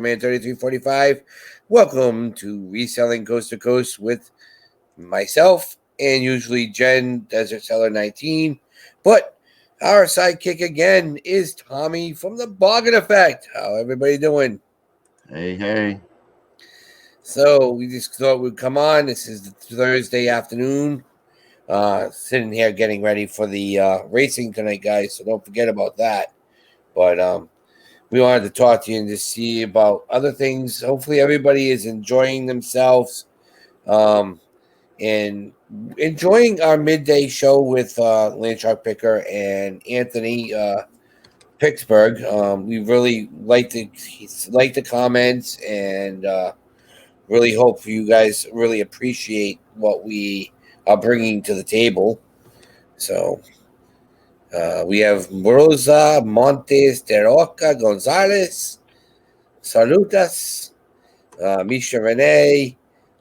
Man 3345. Welcome to Reselling Coast to Coast with myself and usually Jen, Desert Seller 19. But our sidekick again is Tommy from the Bargain Effect. How everybody doing? Hey. So we just thought we'd come on. This is the Thursday afternoon. Sitting here getting ready for the racing tonight, guys. So don't forget about that. But we wanted to talk to you and just see about other things. Hopefully, everybody is enjoying themselves and enjoying our midday show with Landshark Picker and Anthony Pittsburgh. We really like the comments and really hope you guys really appreciate what we are bringing to the table. So we have Rosa Montes de Roca Gonzalez. Salutas, Misha Renee,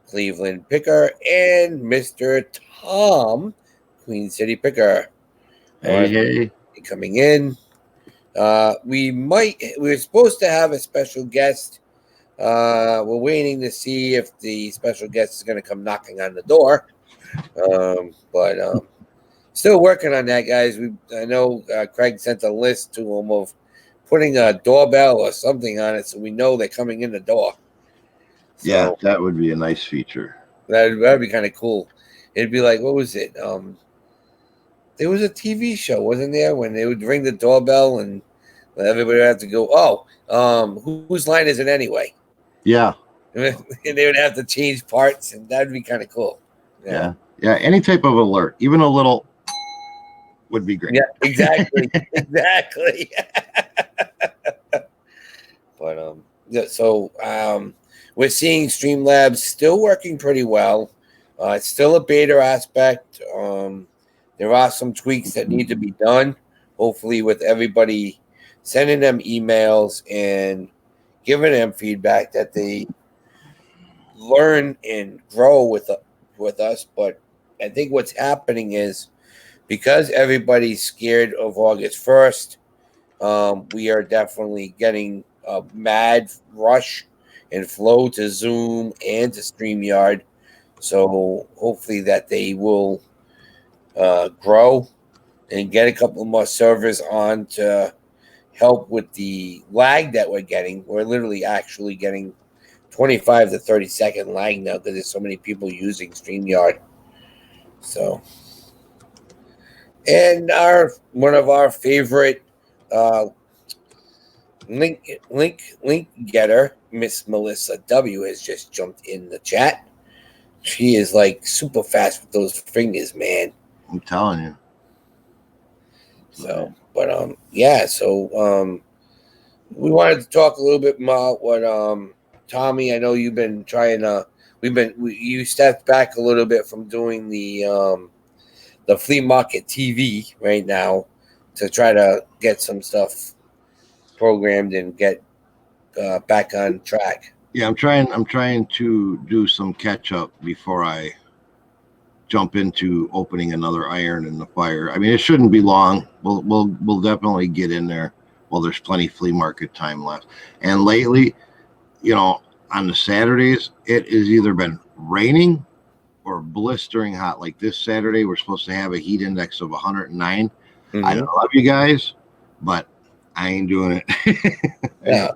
Cleveland Picker, and Mr. Tom, Queen City Picker. Hey. Coming in. We're supposed to have a special guest. We're waiting to see if the special guest is going to come knocking on the door. But still working on that, guys. I know Craig sent a list to him of putting a doorbell or something on it so we know they're coming in the door. So, yeah, that would be a nice feature. That'd be kind of cool. It'd be like, what was it? There was a TV show, wasn't there, when they would ring the doorbell and everybody would have to go, whose line is it anyway? Yeah. And they would have to change parts, and that'd be kind of cool. Yeah. Any type of alert, even a little, would be great. Yeah, exactly. Exactly. But we're seeing Streamlabs still working pretty well. It's still a beta aspect. There are some tweaks that need to be done. Hopefully, with everybody sending them emails and giving them feedback that they learn and grow with us. But I think what's happening is because everybody's scared of August 1st, we are definitely getting a mad rush and flow to Zoom and to StreamYard. So hopefully that they will grow and get a couple more servers on to help with the lag that we're getting. We're literally actually getting 25 to 30 second lag now because there's so many people using StreamYard. So, and one of our favorite link getter, Miss Melissa W, has just jumped in the chat. She is like super fast with those fingers, man. I'm telling you. So, but we wanted to talk a little bit about what Tommy. I know you've been trying to. You stepped back a little bit from doing the flea market TV right now to try to get some stuff programmed and get back on track. Yeah, I'm trying to do some catch up before I jump into opening another iron in the fire. I mean, it shouldn't be long. We'll definitely get in there. Well, there's plenty flea market time left. And lately, on the Saturdays, it has either been raining or blistering hot. Like this Saturday, we're supposed to have a heat index of 109. Mm-hmm. I love you guys, but I ain't doing it. Yeah.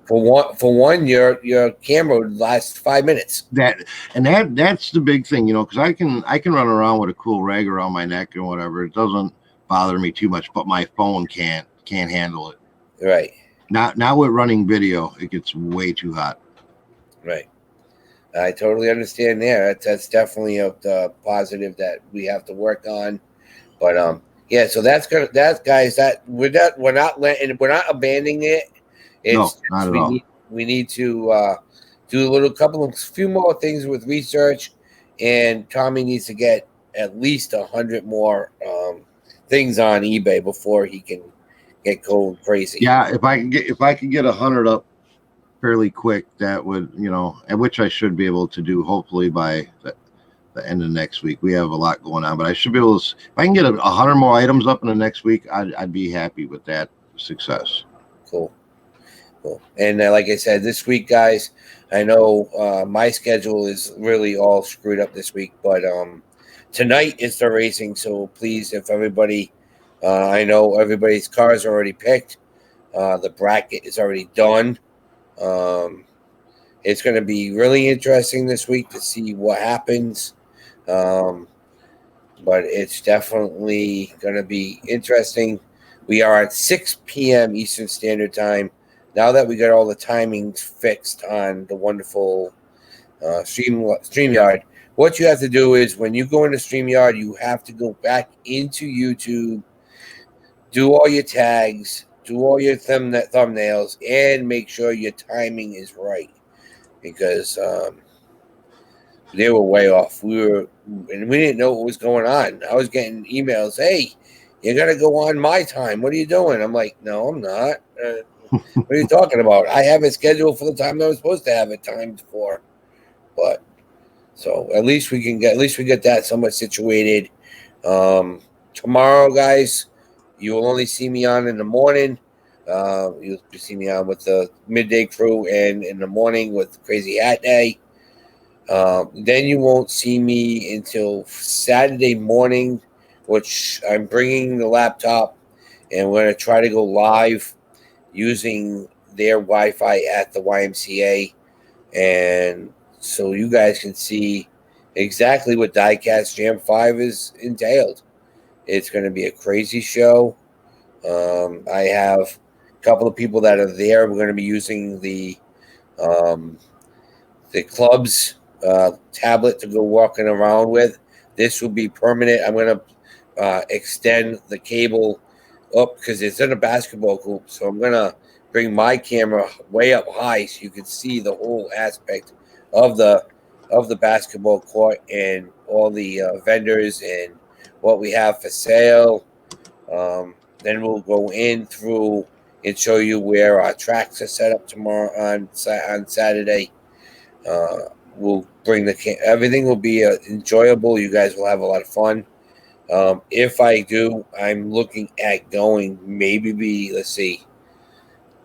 For one, your camera would last 5 minutes. That's the big thing, because I can run around with a cool rag around my neck and whatever. It doesn't bother me too much, but my phone can't handle it. Right. Now with running video, it gets way too hot. Right. I totally understand there. That's definitely a positive that we have to work on. But yeah, so we're not abandoning it. No, not at all. We need to do a few more things with research, and Tommy needs to get at least 100 more things on eBay before he can get going crazy. Yeah, if I could get 100 up fairly quick, that would, and which I should be able to do hopefully by the end of next week. We have a lot going on, but I should be able to. If I can get 100 more items up in the next week, I'd be happy with that success. Cool. Cool. And like I said, this week, guys, I know my schedule is really all screwed up this week, but tonight is the racing. So please, if everybody, I know everybody's cars are already picked. The bracket is already done. Um, it's going to be really interesting this week to see what happens. Um, but it's definitely going to be interesting. We are at 6 p.m. Eastern Standard Time. Now that we got all the timings fixed on the wonderful StreamYard, what you have to do is when you go into StreamYard, you have to go back into YouTube, do all your tags, do all your thumbnails, and make sure your timing is right because they were way off. We didn't know what was going on. I was getting emails, "Hey, you got to go on my time. What are you doing?" I'm like, "No, I'm not. What are you talking about? I have it scheduled for the time that I was supposed to have it timed for." But so at least we get that somewhat situated. Um, Tomorrow, guys, you will only see me on in the morning. You'll see me on with the midday crew and in the morning with Crazy Hat Day. Then you won't see me until Saturday morning, which I'm bringing the laptop and we're going to try to go live using their Wi-Fi at the YMCA. And so you guys can see exactly what Diecast Jam 5 is entailed. It's going to be a crazy show. I have a couple of people that are there. We're going to be using um, the club's tablet to go walking around with. This will be permanent. I'm going to extend the cable up because it's in a basketball hoop. So I'm going to bring my camera way up high so you can see the whole aspect of the basketball court and all the vendors and what we have for sale. Then we'll go in through and show you where our tracks are set up tomorrow on Saturday. We'll bring everything will be enjoyable. You guys will have a lot of fun. If I do, I'm looking at going maybe let's see,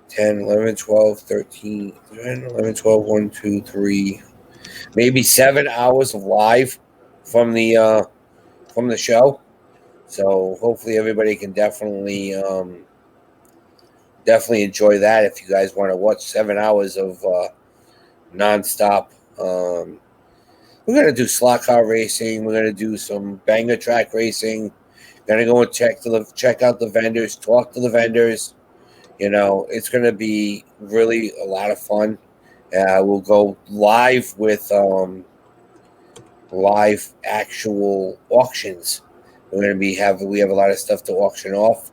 10, 11, 12, 13, 10, 11, 12, 1, 2, 3, maybe 7 hours of live from the show. So hopefully everybody can definitely enjoy that if you guys want to watch 7 hours of nonstop. We're gonna do slot car racing. We're gonna do some banger track racing. Gonna go and check out the vendors, talk to the vendors. It's gonna be really a lot of fun. We'll go live with live actual auctions. We have a lot of stuff to auction off.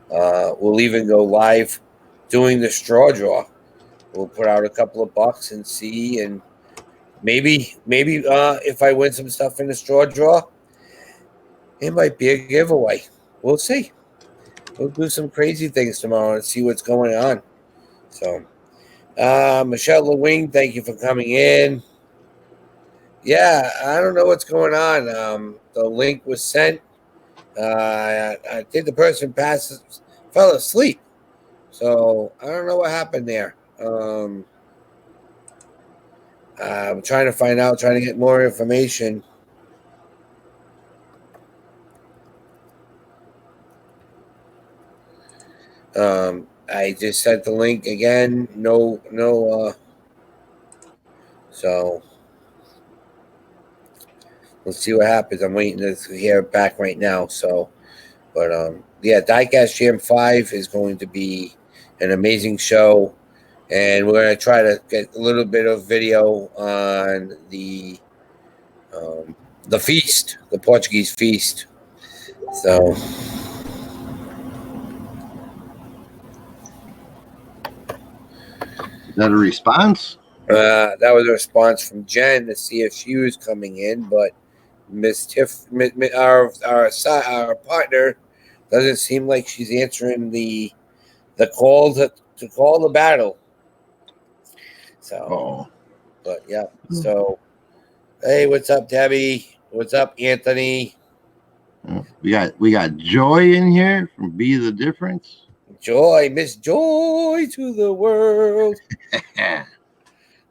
We'll even go live doing the straw draw. We'll put out a couple of bucks and see, and maybe if I win some stuff in the straw draw, it might be a giveaway. We'll see. We'll do some crazy things tomorrow and see what's going on. So, Michelle Lewing, thank you for coming in. Yeah, I don't know what's going on. The link was sent. I think the person fell asleep. So I don't know what happened there. I'm trying to find out, trying to get more information. I just sent the link again. No. So let's see what happens. I'm waiting to hear back right now. So, but yeah, Diecast Jam 5 is going to be an amazing show, and we're going to try to get a little bit of video on the feast, the Portuguese feast. So. Is that a response? That was a response from Jen to see if she was coming in, but Miss Tiff, our partner, doesn't seem like she's answering the call to call the battle. So, but yeah. So, hey, what's up, Debbie? What's up, Anthony? We got Joy in here from Be the Difference. Joy, Miss Joy to the world.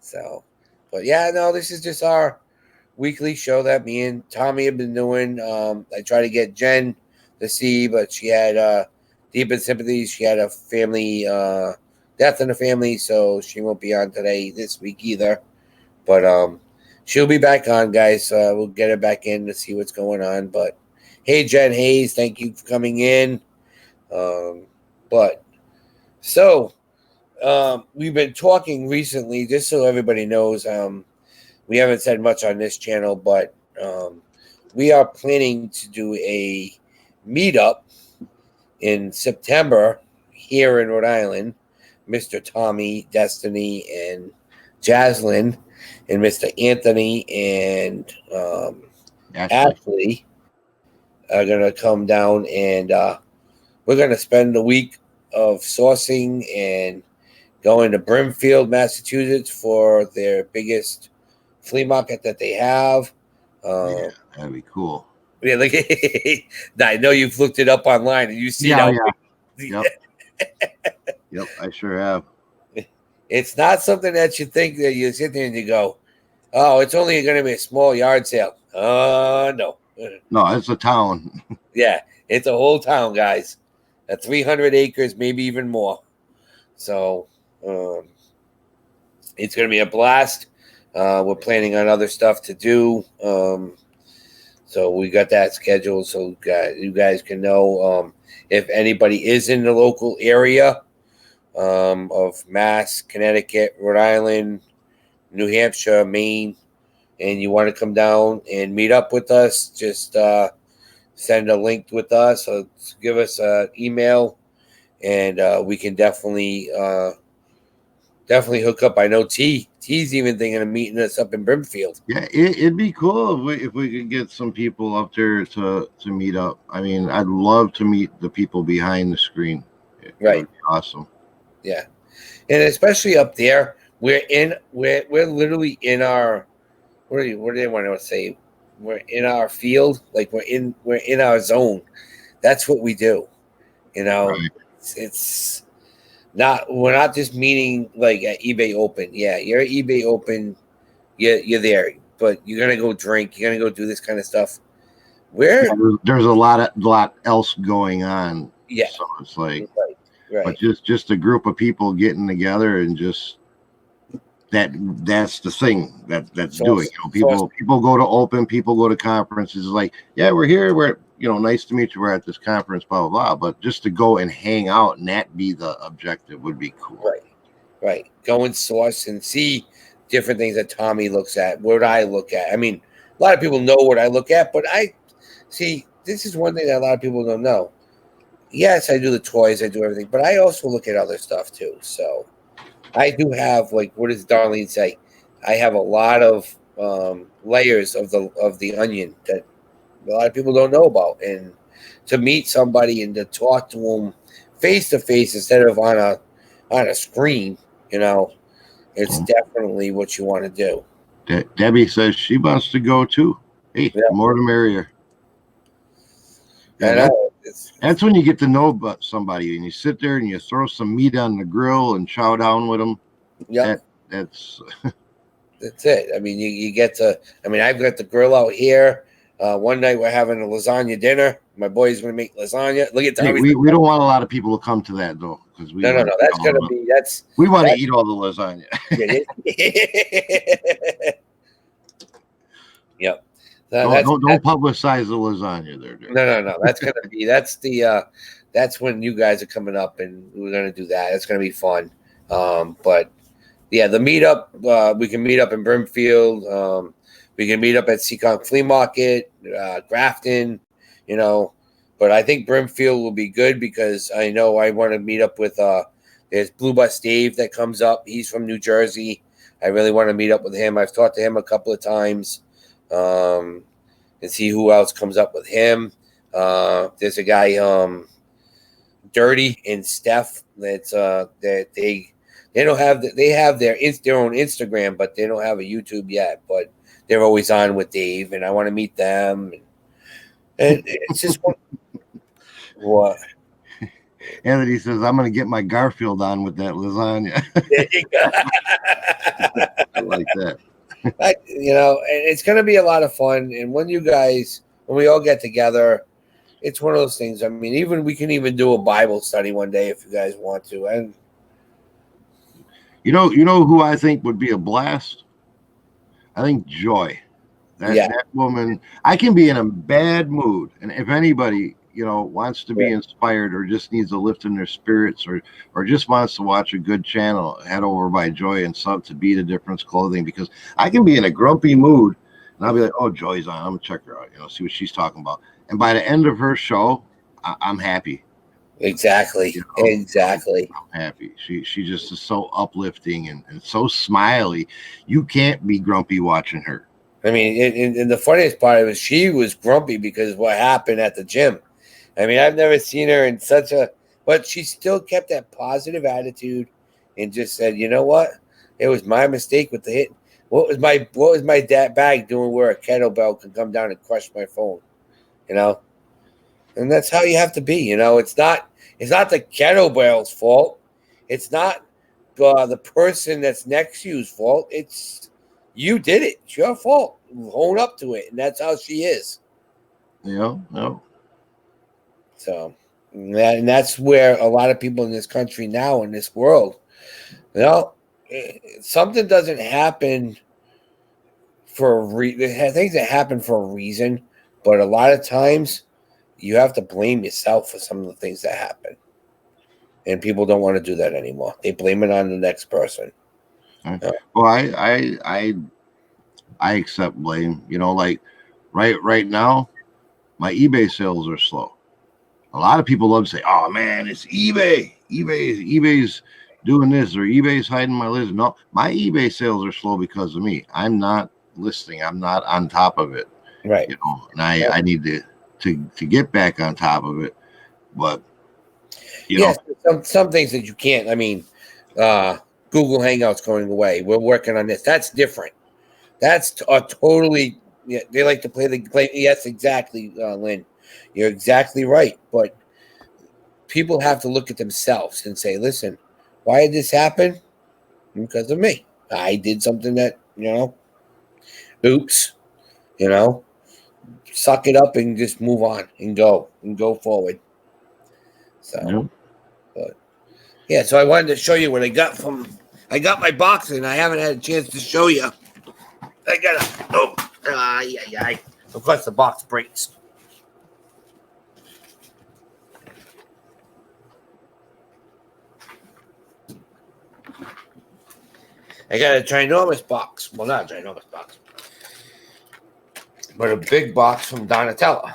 So, but yeah, no, this is just our weekly show that me and Tommy have been doing. I tried to get Jen to see, but she had deep in sympathy. She had a family death in the family, so she won't be on today this week either. But she'll be back on, guys. We'll get her back in to see what's going on. But hey, Jen Hayes, thank you for coming in. But so we've been talking recently, just so everybody knows. We haven't said much on this channel, but we are planning to do a meetup in September here in Rhode Island. Mr. Tommy, Destiny, and Jaslyn, and Mr. Anthony and Ashley are going to come down, and we're going to spend a week of sourcing and going to Brimfield, Massachusetts for their biggest flea market that they have. Yeah, that'd be cool. Yeah, like I know you've looked it up online and you see Yeah, how. yeah. Yep, I sure have. It's not something that you think that you sit there and you go, "Oh, it's only going to be a small yard sale." No. No, it's a town. Yeah, it's a whole town, guys. 300 acres, maybe even more. So it's going to be a blast. We're planning on other stuff to do. So we got that scheduled so you guys can know if anybody is in the local area of Mass, Connecticut, Rhode Island, New Hampshire, Maine, and you want to come down and meet up with us, just send a link with us or give us an email, and we can definitely hook up. I know T's even thinking of meeting us up in Brimfield. Yeah, it'd be cool if we could get some people up there to meet up. I mean, I'd love to meet the people behind the screen. Right. Would be awesome. Yeah, and especially up there, we're literally in our what do they want to say? We're in our field, like we're in our zone. That's what we do. You know, Right. it's not, we're not just meeting like at eBay Open. Yeah, you're at eBay Open. You're there, but you're gonna go drink. You're gonna go do this kind of stuff. Yeah, there's a lot else going on. Yeah, so it's like, right. But just a group of people getting together and just that's the thing that's doing. People go to open, people go to conferences. It's like, yeah, we're here. We're nice to meet you. We're at this conference, blah blah blah. But just to go and hang out and that be the objective would be cool. Right. Go and source and see different things that Tommy looks at. What I look at. I mean, a lot of people know what I look at, but I see. This is one thing that a lot of people don't know. Yes, I do the toys, I do everything, but I also look at other stuff too. So I do have, like, what does Darlene say? I have a lot of layers of the onion that a lot of people don't know about, and to meet somebody and to talk to them face to face instead of on a screen, it's definitely what you want to do. Debbie says she wants to go too. Hey, the more the merrier. Yeah, that's when you get to know about somebody and you sit there and you throw some meat on the grill and chow down with them. Yeah, that's it. I mean, you get to. I mean, I've got the grill out here. One night we're having a lasagna dinner. My boy's going to make lasagna. Look at that. Hey, we don't want a lot of people to come to that though, because no. That's going to be we want to eat all the lasagna. Yep. Don't publicize the lasagna there. No. That's gonna be that's when you guys are coming up and we're gonna do that. It's gonna be fun. But yeah, the meetup, we can meet up in Brimfield. We can meet up at Seekonk Flea Market, Grafton, But I think Brimfield will be good because I know I want to meet up with there's Blue Bus Dave that comes up. He's from New Jersey. I really want to meet up with him. I've talked to him a couple of times. And see who else comes up with him. There's a guy, Dirty and Steph. That's that they don't have they have their own Instagram, but they don't have a YouTube yet. But they're always on with Dave, and I want to meet them. And it's just what Anthony says, I'm going to get my Garfield on with that lasagna. There you go. I like that. It's going to be a lot of fun. And when we all get together, it's one of those things. I mean, we can even do a Bible study one day if you guys want to. And you know who I think would be a blast? I think Joy. That woman, I can be in a bad mood, and if anybody wants to be inspired or just needs a lift in their spirits or just wants to watch a good channel, head over by Joy and sub to Be the Difference Clothing, because I can be in a grumpy mood and I'll be like, oh, Joy's on, I'm gonna check her out, see what she's talking about, and by the end of her show, I'm happy. Exactly. Exactly. I'm happy. She just is so uplifting and so smiley. You can't be grumpy watching her. I mean, and the funniest part was she was grumpy because of what happened at the gym. I mean, I've never seen her in but she still kept that positive attitude and just said, you know what? It was my mistake with the hit. What was my bag doing where a kettlebell could come down and crush my phone? And that's how you have to be. It's not the kettlebell's fault. It's not the person that's next to you's fault. It's you did it. It's your fault. Own up to it, and that's how she is. Yeah, no. So, and that's where a lot of people in this country now, in this world, something doesn't happen for a reason. Things that happen for a reason, but a lot of times you have to blame yourself for some of the things that happen. And people don't want to do that anymore. They blame it on the next person. Well, I accept blame. Like right now, my eBay sales are slow. A lot of people love to say, "Oh man, it's eBay. eBay's doing this or eBay's hiding my list." No, my eBay sales are slow because of me. I'm not listing. I'm not on top of it. Right. And I need to get back on top of it. But some things that you can't. I mean, Google Hangouts going away. We're working on this. That's different. That's totally. Yeah, they like to play. Yes, exactly, Lynn. You're exactly right. But people have to look at themselves and say, "Listen, why did this happen? Because of me. I did something that oops. Suck it up and just move on and go forward." So, but yeah. So I wanted to show you what I got I got my box and I haven't had a chance to show you. I gotta. Of course, the box breaks. I got a ginormous box. Well, not a ginormous box, but a big box from Donatella.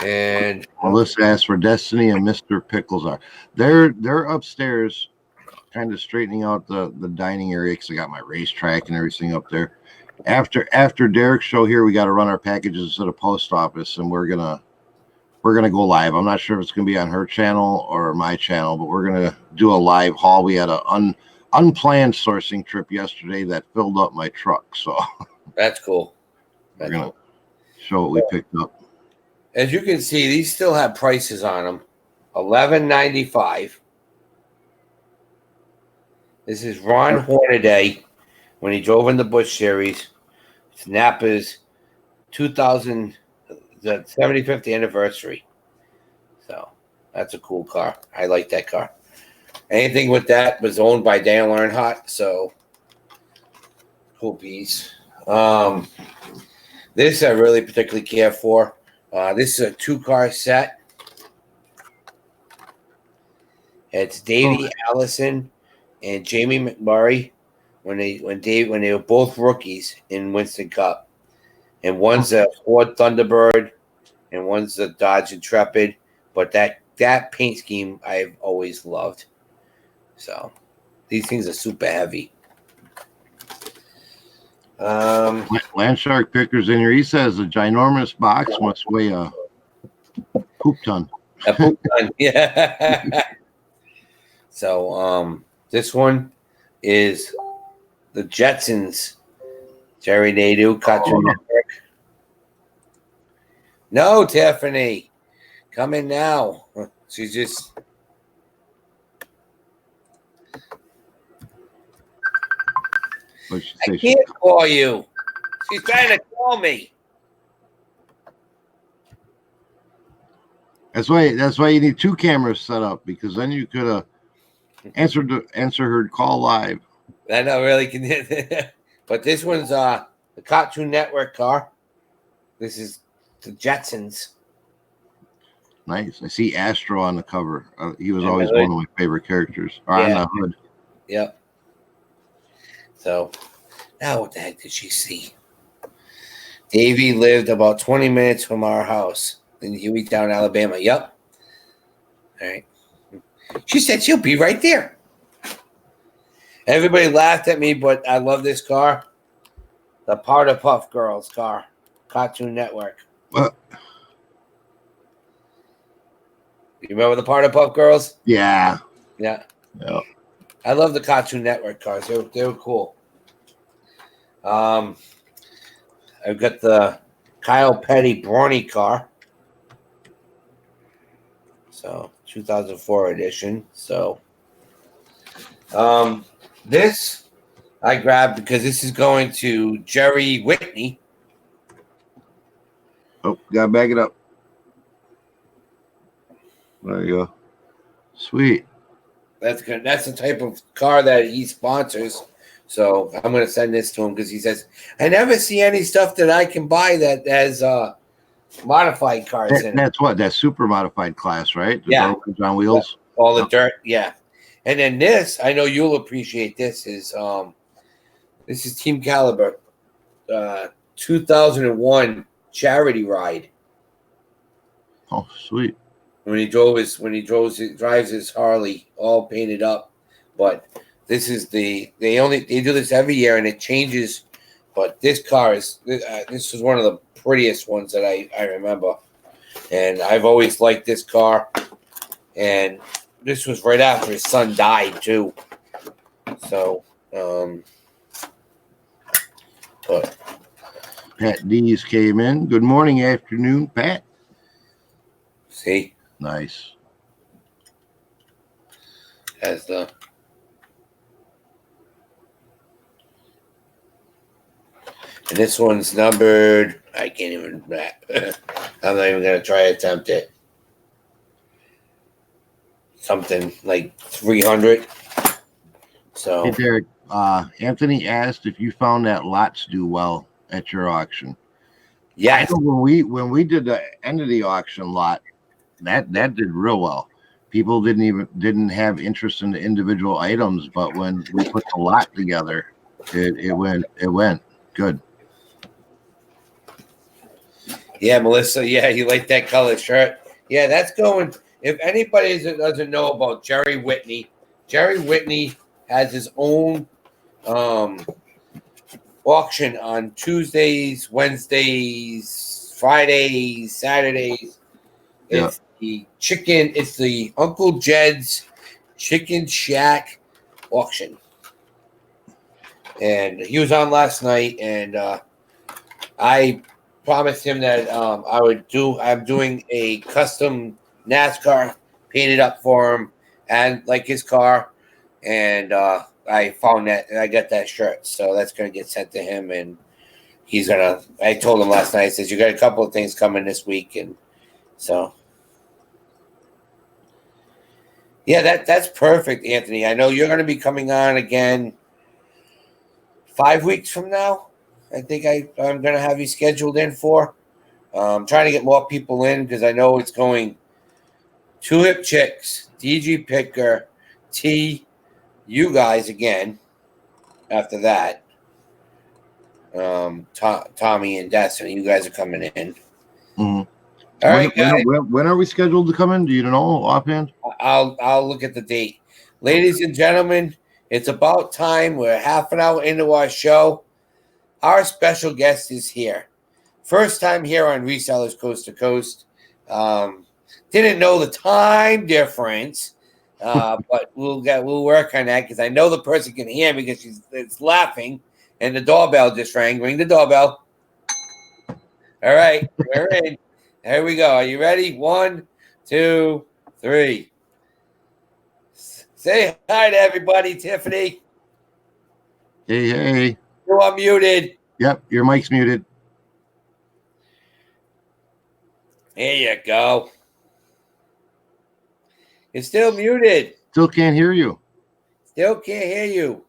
And Melissa asked for Destiny and Mr. Pickles are. They're upstairs, kind of straightening out the dining area because I got my racetrack and everything up there. After Derek's show here, we got to run our packages to the post office, and we're gonna go live. I'm not sure if it's gonna be on her channel or my channel, but we're gonna do a live haul. We had an unplanned sourcing trip yesterday that filled up my truck, so that's cool. We're gonna show what we picked up. As you can see, these still have prices on them. $11.95. This is Ron Hornaday when he drove in the Busch Series. It's Napa's 75th anniversary. So that's a cool car. I like that car. Anything with that was owned by Dale Earnhardt, so cool piece. This I really particularly care for. This is a 2-car set. It's Davey Allison and Jamie McMurray when they were both rookies in Winston Cup, and one's a Ford Thunderbird and one's a Dodge Intrepid. But that paint scheme I've always loved. So these things are super heavy. Landshark Pickers in here. He says a ginormous box must weigh a poop ton. A poop ton, yeah. So this one is the Jetsons. Jerry Nadeau, Cartoon Network. No, Tiffany, come in now. She's just. What she I say? can't call you. She's trying to call me. That's why you need 2 cameras set up, because then you could answer her call live. I know, really can. But this one's the Cartoon Network car. This is the Jetsons. Nice. I see Astro on the cover. He was And the always hood. one of my favorite characters. Or on the hood. Yep. So now what the heck did she see? Davy lived about 20 minutes from our house in Hueytown, Alabama. Yep. All right. She said she'll be right there. Everybody laughed at me, but I love this car. The Powder Puff Girls car. Cartoon Network. Well, You remember the Powder Puff Girls? yeah. Yeah. Yeah. I love the Cartoon Network cars. They were cool. I've got the Kyle Petty Brawny car. So 2004 edition. So this I grabbed because this is going to Jerry Whitney. Oh, gotta back it up. There you go. Sweet. That's good. That's the type of car that he sponsors. So I'm going to send this to him because he says, I never see any stuff that I can buy that has modified cars in it. That's what? That super modified class, right? The Yeah. garbage on wheels. All the dirt. Yeah. And then this, I know you'll appreciate this, is Team Caliber 2001 charity ride. Oh, sweet. When he drives his Harley all painted up. But this is they do this every year and it changes. But this car is this is one of the prettiest ones that I remember, and I've always liked this car. And this was right after his son died too. So, but Pat D's came in. Good morning, afternoon, Pat. see, Nice. as the and this one's numbered. I can't even. I'm not even gonna try to attempt it. Something like 300. So Hey, Derek. Anthony asked if you found that lots do well at your auction. yes, I know when we did the end of the auction lot, that did real well. People didn't have interest in the individual items, but when we put the lot together, it went good. yeah, Melissa. Yeah, you like that color shirt? Yeah, that's going. If anybody doesn't know about Jerry Whitney has his own auction on Tuesdays, Wednesdays, Fridays, Saturdays. It's It's the Uncle Jed's Chicken Shack auction. And he was on last night, and I promised him that I'm doing a custom NASCAR painted up for him and like his car. And I found that and I got that shirt. So that's going to get sent to him. And I told him last night, I says, you got a couple of things coming this week. And so, yeah, that's perfect, Anthony. I know you're going to be coming on again 5 weeks from now. I think I'm going to have you scheduled in for. I'm trying to get more people in because I know it's going Two Hip Chicks, DG Picker, T, you guys again after that. Tommy and Destiny, you guys are coming in. Mm-hmm. All right, guys. When are we scheduled to come in? Do you know offhand? I'll look at the date. Ladies and gentlemen, it's about time. We're half an hour into our show. Our special guest is here. First time here on Resellers Coast to Coast. Didn't know the time difference, but we'll work on that because I know the person can hear me because it's laughing, and the doorbell just rang. Ring the doorbell. All right, we're in. Here we go. Are you ready? 1, 2, 3. Say hi to everybody, Tiffany. Hey, hey. You're unmuted. Yep, your mic's muted. There you go. You're still muted. Still can't hear you. Still can't hear you.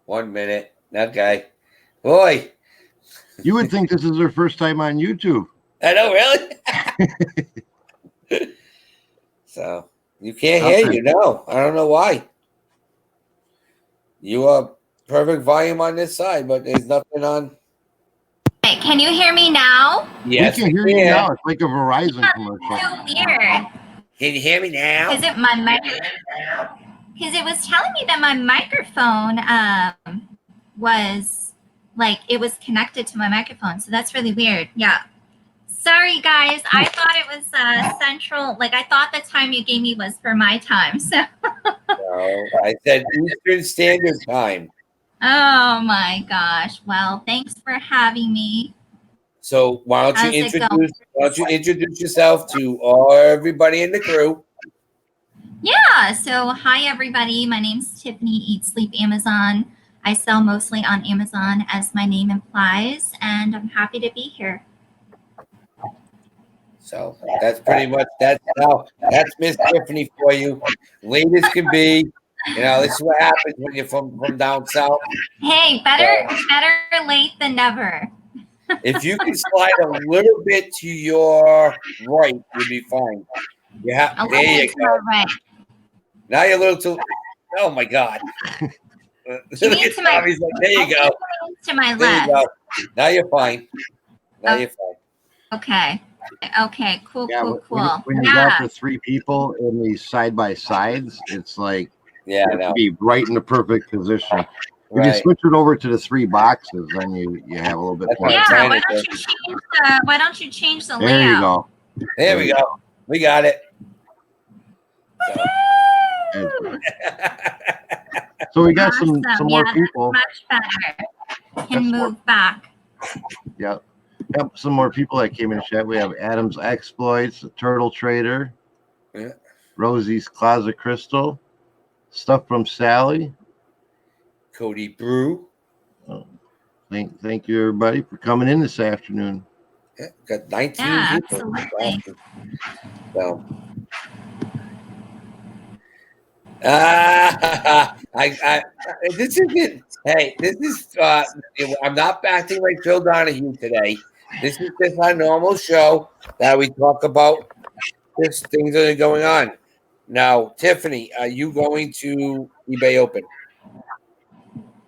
1 minute. Okay. Boy. You would think this is their first time on YouTube. I know, really? So, you can't hear you. No, I don't know why. You are perfect volume on this side, but there's nothing on. Hey, can you hear me now? Yes, we can hear you now. It's like a Verizon commercial. So weird. Can you hear me now? Because it was telling me that my microphone was like it was connected to my microphone, so that's really weird. Yeah. Sorry, guys. I thought it was central. Like I thought the time you gave me was for my time. So. No, I said Eastern Standard Time. Oh my gosh. Well, thanks for having me. So why don't you introduce yourself to everybody in the crew? Yeah. So hi everybody. My name's Tiffany. Eat Sleep Amazon. I sell mostly on Amazon, as my name implies, and I'm happy to be here. So that's pretty much that's Miss Tiffany for you. Late as can be. You know, this is what happens when you're from down south. Hey, better late than never. If you can slide a little bit to your right, you'll be fine. Yeah, there you go. Right. Now you're a little too. Oh my God! You mean to my? Like, there you go. To my there left. You go. Now you're fine. Now you're fine. Okay. Okay. Cool. Yeah, cool. When you got the 3 people in these side by sides, it's like you have to be right in the perfect position. If you Right. switch it over to the 3 boxes, then you have a little bit more. Yeah. Why don't you change the layout? There you go. There we go. We got it. So we got some more people. Much better. Can move back. Yep. Yep. Some more people that came in the chat. We have Adam's Exploits, the Turtle Trader, Rosie's Closet Crystal, Stuff from Sally, Cody Brew. Thank you everybody for coming in this afternoon. Yeah, got 19 people. Absolutely. So. This isn't. Hey, this is. I'm not acting like Phil Donahue today. This is just our normal show that we talk about just things that are going on. Now, Tiffany, are you going to eBay Open?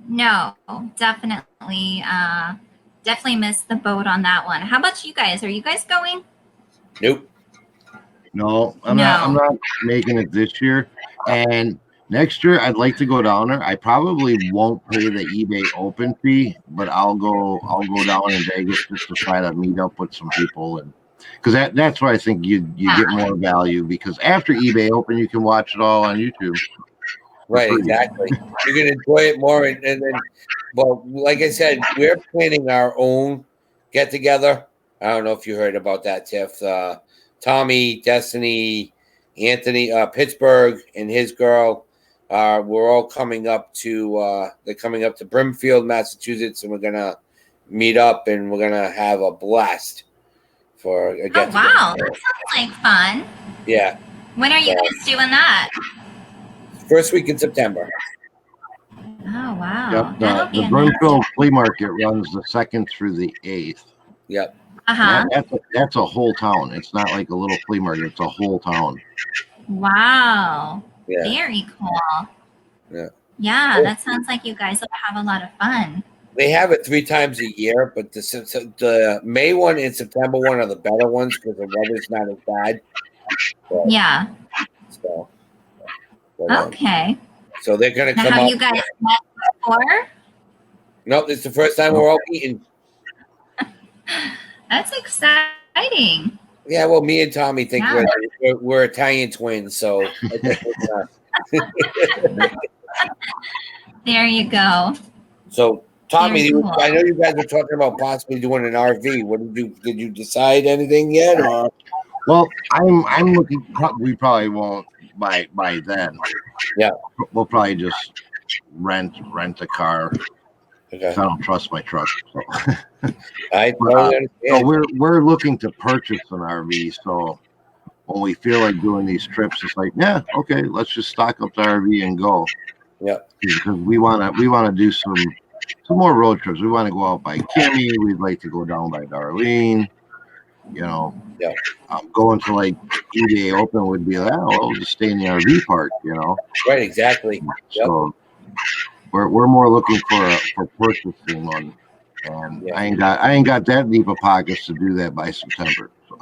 No, definitely. Definitely missed the boat on that one. How about you guys? Are you guys going? Nope. No, I'm not making it this year. And next year I'd like to go down there. I probably won't pay the eBay Open fee, but I'll go down in Vegas just to try to meet up with some people, and because that's where I think you get more value, because after eBay Open you can watch it all on YouTube. Right, exactly. You're gonna enjoy it more, and then, well, like I said, we're planning our own get together. I don't know if you heard about that, Tiff. Tommy, Destiny, Anthony, Pittsburgh, and his girl. We're all coming up to. They're coming up to Brimfield, Massachusetts, and we're gonna meet up, and we're gonna have a blast for a get together. Wow, that sounds like fun. Yeah. When are you guys doing that? First week in September. Oh wow. Yep. The Brimfield Flea Market runs the 2nd through the 8th. Yep. That's a whole town. It's not like a little flea market. It's a whole town. Wow. Yeah. Very cool. Yeah. Yeah, that sounds like you guys will have a lot of fun. They have it 3 times a year, but the May one and September one are the better ones because the weather's not as bad. But, yeah. So. Okay. So they're going to come up. Have you guys met before? Nope, it's the first time we're all meeting. That's exciting. Yeah, well, me and Tommy think we're Italian twins, so. There you go. So Tommy, Very cool. I know you guys were talking about possibly doing an RV. What did you decide anything yet? Or Well, I'm looking. We probably won't by then. Yeah. We'll probably just rent a car. okay, I don't trust my truck. So, I but, totally so understand. we're looking to purchase an RV. So when we feel like doing these trips, it's like, yeah, okay, let's just stock up the RV and go. Yeah. Because we wanna do some more road trips. We want to go out by Kimmy. We'd like to go down by Darlene. You know, Yeah. going to like eBay Open would be like, oh, well, we'll just stay in the RV park. You know, Right. Exactly. Yep. so we're more looking for purchasing one. And Yeah. I ain't got that deep of pockets to do that by September. So.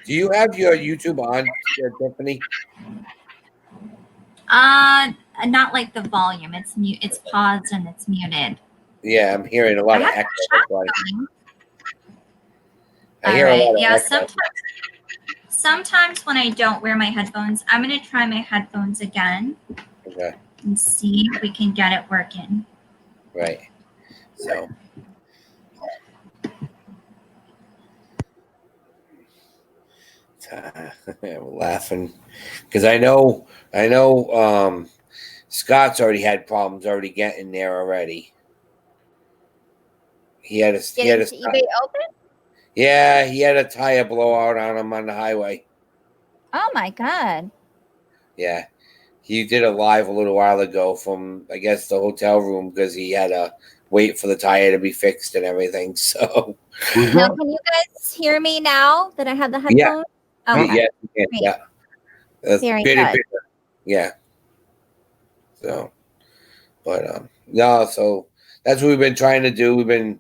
Do you have your YouTube on, Tiffany? Not like the volume. It's mute. It's paused and it's muted. Yeah, I'm hearing a lot I of have echo. the chat Like, going. I All hear a right. lot of Yeah. echo. Sometimes when I don't wear my headphones, I'm gonna try my headphones again Okay. and see if we can get it working. Right. So. We're laughing because I know Scott's already had problems already getting there already. He had a Getting to eBay Open? yeah, he had a tire blowout on him on the highway. Oh my God. Yeah. He did a live a little while ago from I guess the hotel room because he had to wait for the tire to be fixed and everything. So Who's Now, that? can you guys hear me now that I have the Yeah. headphones? Okay. yeah, Great. yeah. That's Very pretty good. big. Yeah. So but no, so that's what we've been trying to do. We've been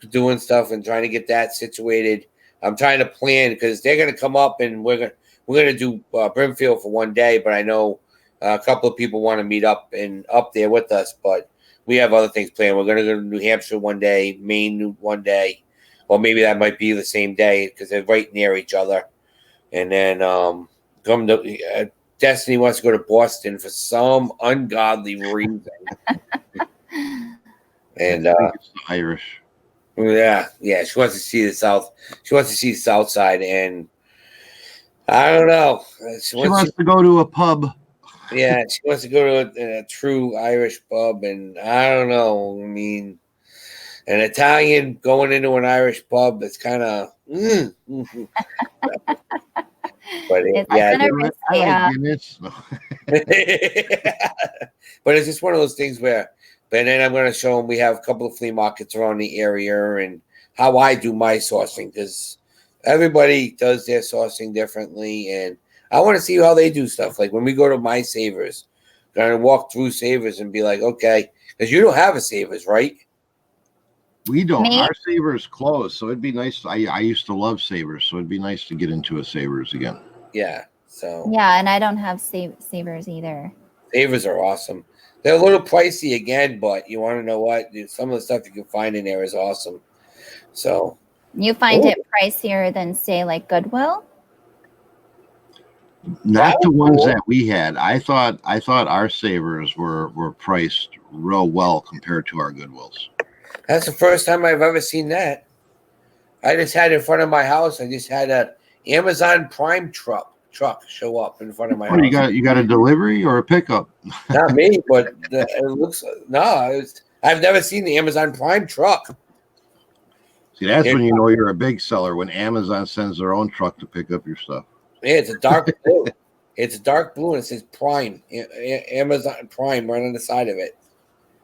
doing stuff and trying to get that situated. I'm trying to plan because they're going to come up and we're gonna do Brimfield for one day. But I know a couple of people want to meet up and up there with us. But we have other things planned. We're going to go to New Hampshire one day, Maine one day, or maybe that might be the same day because they're right near each other. And then come to Destiny wants to go to Boston for some ungodly reason. And I think it's the Irish. yeah, she wants to see the South. She wants to see the South Side, and I don't know. She wants to go to a pub. Yeah, she wants to go to a true Irish pub, and I don't know. I mean, an Italian going into an Irish pub, it's kind of. But It's yeah, gonna risk I like Guinness. but it's just one of those things where. But then I'm going to show them we have a couple of flea markets around the area and how I do my sourcing because everybody does their sourcing differently, and I want to see how they do stuff. Like when we go to my Savers, going to walk through Savers and be like, okay, because you don't have a Savers, right? We don't. Me? Our Savers closed, so it'd be nice. I used to love Savers, so it'd be nice to get into a Savers again. Yeah. So Yeah, and I don't have savers either. Savers are awesome. They're a little pricey again, but you want to know what? Some of the stuff you can find in there is awesome. So You find it pricier than, say, like Goodwill? Not the ones that we had. I thought our Savers were priced real well compared to our Goodwills. that's the first time I've ever seen that. I just had in front of my house. I just had a Amazon Prime truck show up in front of my house. You got a delivery or a pickup? Not me, but it looks I've never seen the Amazon Prime truck. See, that's when you know you're a big seller, when Amazon sends their own truck to pick up your stuff. Yeah, it's a dark blue. It's dark blue and it says Prime, Amazon Prime right on the side of it.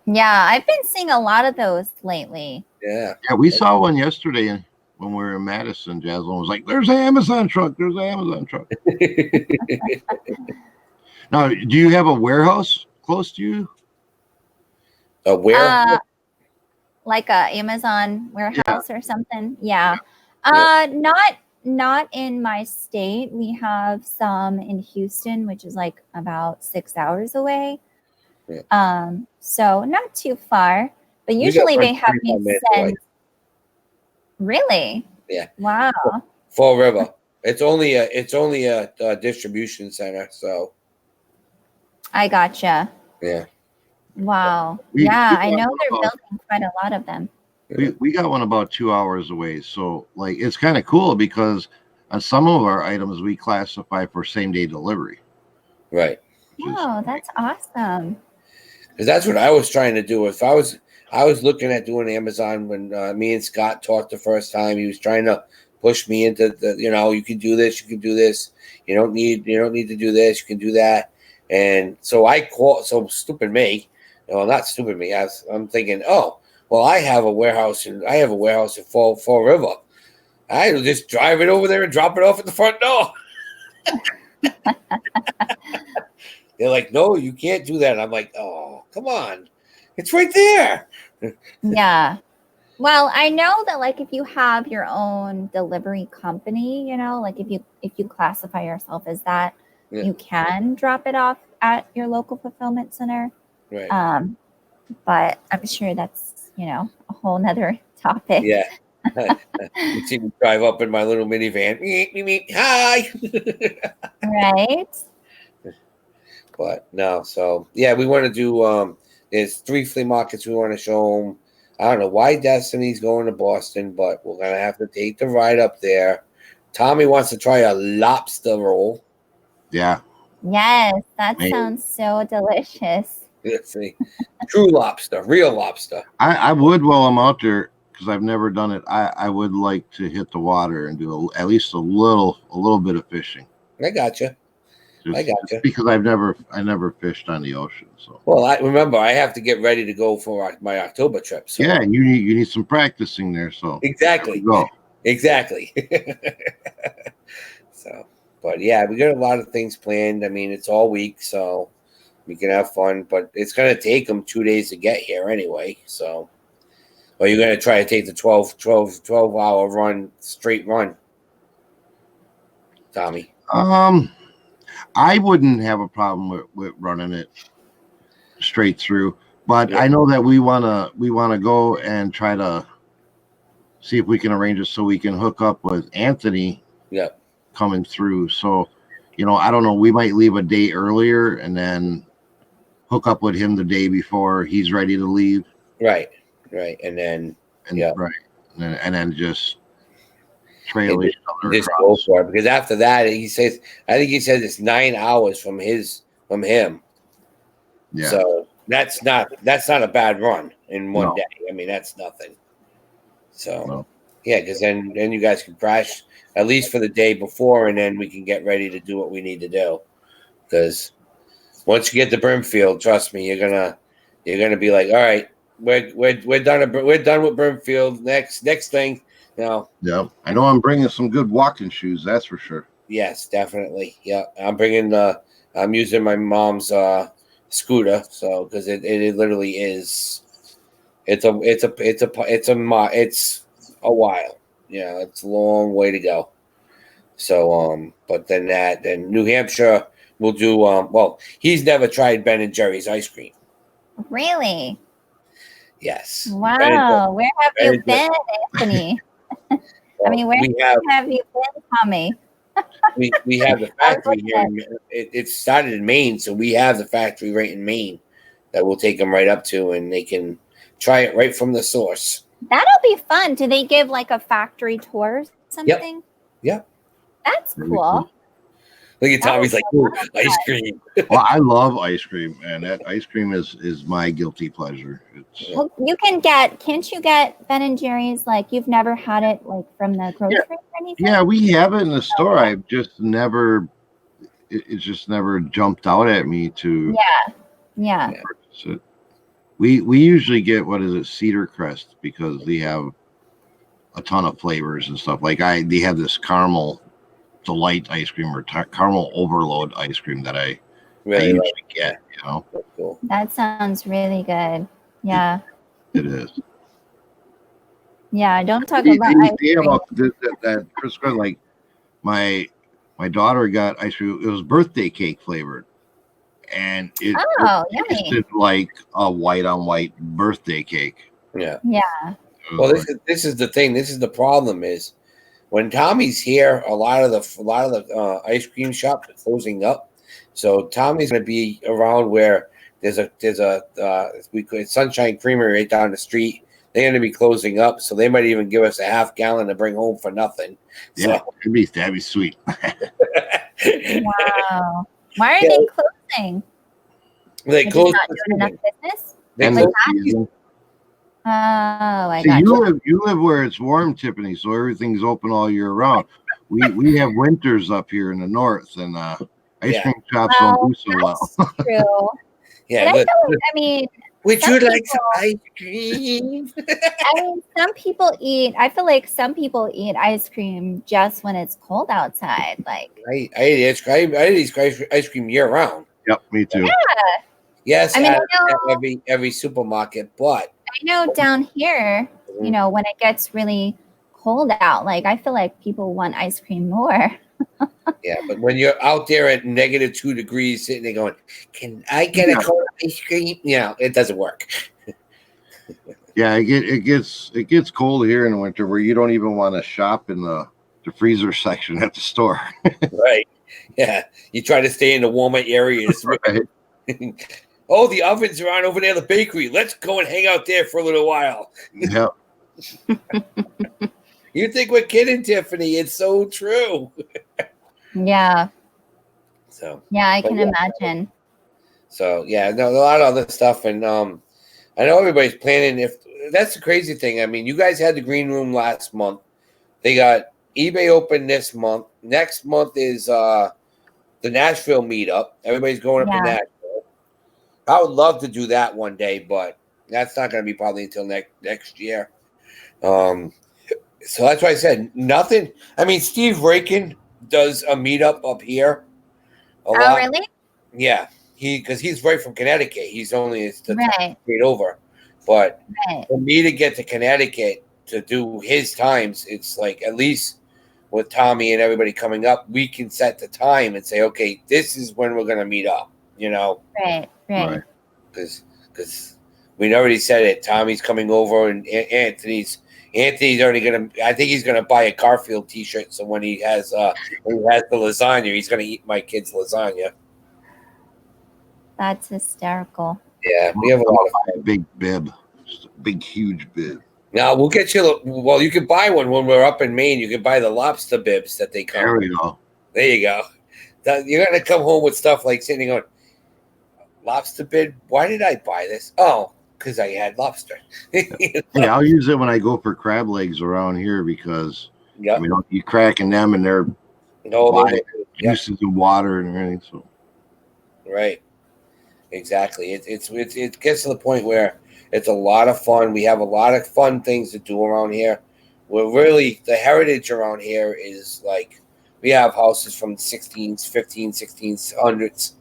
Yeah, I've been seeing a lot of those lately. Yeah. Yeah, we saw one yesterday when we were in Madison. Jaslyn was like, "There's an Amazon truck. There's an Amazon truck." Now, do you have a warehouse close to you? A warehouse? Like a Amazon warehouse or something. Yeah. Not in my state. We have some in Houston, which is like about 6 hours away. Yeah. So not too far. But usually they have me send. Really? Yeah. Wow. Fall River. It's only a distribution center, so I gotcha. yeah. Wow. We I got know one they're about, building quite a lot of them. we got one about 2 hours away. So like it's kind of cool because on some of our items we classify for same day delivery. Right. Oh, that's awesome. Because that's what I was trying to do. I was looking at doing Amazon when me and Scott talked the first time. He was trying to push me into the, you can do this, you can do this. You don't need to do this. You can do that. And so I called. So stupid me. Well, not stupid me. I'm thinking, oh, well, I have a warehouse in Fall River. I just drive it over there and drop it off at the front door. They're like, no, you can't do that. I'm like, oh, come on. It's right there. Yeah. Well, I know that like if you have your own delivery company, like if you classify yourself as that, Yeah. you can drop it off at your local fulfillment center. Right. But I'm sure that's, a whole nother topic. Yeah. You see me drive up in my little minivan. Meep, meep, meep. Hi. Right. But no, so yeah, we want to do there's 3 flea markets we want to show them. I don't know why Destiny's going to Boston, but we're gonna have to take the ride up there. Tommy wants to try a lobster roll. Yeah. Yes, that Man. sounds so delicious. Let's see. True lobster, real lobster. I would while I'm out there because I've never done it. I would like to hit the water and do at least a little bit of fishing. I got you. Just because I never fished on the ocean. So well, I remember I have to get ready to go for my October trip. So yeah, and you need some practicing there. So exactly, go exactly. So, but yeah, we got a lot of things planned. I mean, it's all week, so we can have fun. But it's gonna take them 2 days to get here anyway. So, or you're gonna try to take the 12-hour run, straight run, Tommy. I wouldn't have a problem with running it straight through, but Yeah. I know that we wanna go and try to see if we can arrange it so we can hook up with Anthony. Yeah. Coming through. So, I don't know. We might leave a day earlier and then hook up with him the day before he's ready to leave. Right. And then Right, and then just trail each other just across. go for it, because after that I think he says it's 9 hours from him. Yeah. So that's not a bad run in one No. day. I mean, that's nothing. So No. yeah, because then you guys can crash at least for the day before, and then we can get ready to do what we need to do. Because once you get to Brimfield, trust me, you're gonna be like, all right, we're done. We're done with Brimfield. Next thing, Yeah, I know I'm bringing some good walking shoes. That's for sure. Yes, definitely. Yeah, I'm using my mom's scooter, so because it literally is. It's a while. Yeah, it's a long way to go. So but then New Hampshire will do well, he's never tried Ben and Jerry's ice cream. Really? Yes. Wow. Where have you been, Anthony? I mean, where have you been, Tommy? we have the factory here. It started in Maine, so we have the factory right in Maine that we'll take them right up to, and they can try it right from the source. That'll be fun. Do they give like a factory tour or something? Yep. That's cool. Look at Tommy's like, ooh, ice cream. Well, I love ice cream, and that ice cream is my guilty pleasure. Well, can't you get Ben and Jerry's, like you've never had it like from the grocery or anything? Yeah, we have it in the store. I've just never, it just never jumped out at me to purchase it. We usually get, what is it, Cedar Crest, because they have a ton of flavors and stuff. Like they have this caramel delight ice cream or caramel overload ice cream that I usually get. Cool. That sounds really good. Yeah. It is. Yeah, don't talk about ice cream. That Christmas, like my daughter got ice cream. It was birthday cake flavored, and it tasted like a white on white birthday cake. Yeah. Yeah. Well, this is the thing. This is the problem is when Tommy's here, a lot of the ice cream shops are closing up. So Tommy's going to be around where There's a Sunshine Creamery right down the street. They're going to be closing up, so they might even give us a half gallon to bring home for nothing. Yeah, So, that'd be sweet. Wow. Why are Yeah. they closing? they They're close. just not doing enough business? They And close the season. Oh, I See, got you. you live where it's warm, Tiffany, so everything's open all year round. We have winters up here in the north, and ice Yeah. cream shops Well, don't do so well. that's true. Yeah, But I feel like, I mean, would some you like some people- ice cream? some people eat, I feel like some people eat ice cream just when it's cold outside. Like, I eat ice cream. I eat ice cream year round. Yep, me too. Yes, I mean, at I know- every supermarket, but I know down here, you know, when it gets really cold out, like, I feel like people want ice cream more. yeah, but when you're out there at -2 degrees, sitting there going, "Can I get a cold ice cream?" You know, it doesn't work. Yeah, it gets cold here in the winter where you don't even want to shop in the freezer section at the store. Right? Yeah, you try to stay in the warmer areas. Right. Oh, the ovens are on over there, at the bakery. Let's go and hang out there for a little while. Yep. You think we're kidding, Tiffany? It's so true. Yeah. So Yeah, I But can yeah. imagine. So yeah, no, a lot of other stuff, and I know everybody's planning. If that's the crazy thing, I mean, you guys had the green room last month. They got eBay open this month. Next month is the Nashville meetup. Everybody's going up to Yeah. Nashville. I would love to do that one day, but that's not going to be probably until next year. So that's why I said nothing. I mean, Steve Rakin does a meetup up here. A Oh, lot. really? Yeah, because he's right from Connecticut. He's only the Right. straight over. But Right. for me to get to Connecticut to do his times, it's like at least with Tommy and everybody coming up, we can set the time and say, okay, this is when we're going to meet up. You know, Right. Right. because we already said it. Tommy's coming over, and Anthony's already gonna. I think he's gonna buy a Garfield T-shirt. So when he has the lasagna, he's gonna eat my kid's lasagna. That's hysterical. Yeah, we have a lot of A big bib, just a big, huge bib. Now we'll get you. Well, you can buy one when we're up in Maine. You can buy the lobster bibs that they come. There we go. There you go. You're gonna come home with stuff like sitting on lobster bib. Why did I buy this? Oh, because I had lobster. Yeah, I'll use it when I go for crab legs around here because Yeah. you cracking them and they're No, Why? yeah. juices of water and everything. So Right. Exactly. It gets to the point where it's a lot of fun. We have a lot of fun things to do around here. We're really, the heritage around here is like, we have houses from 16s, 15s, 1600s.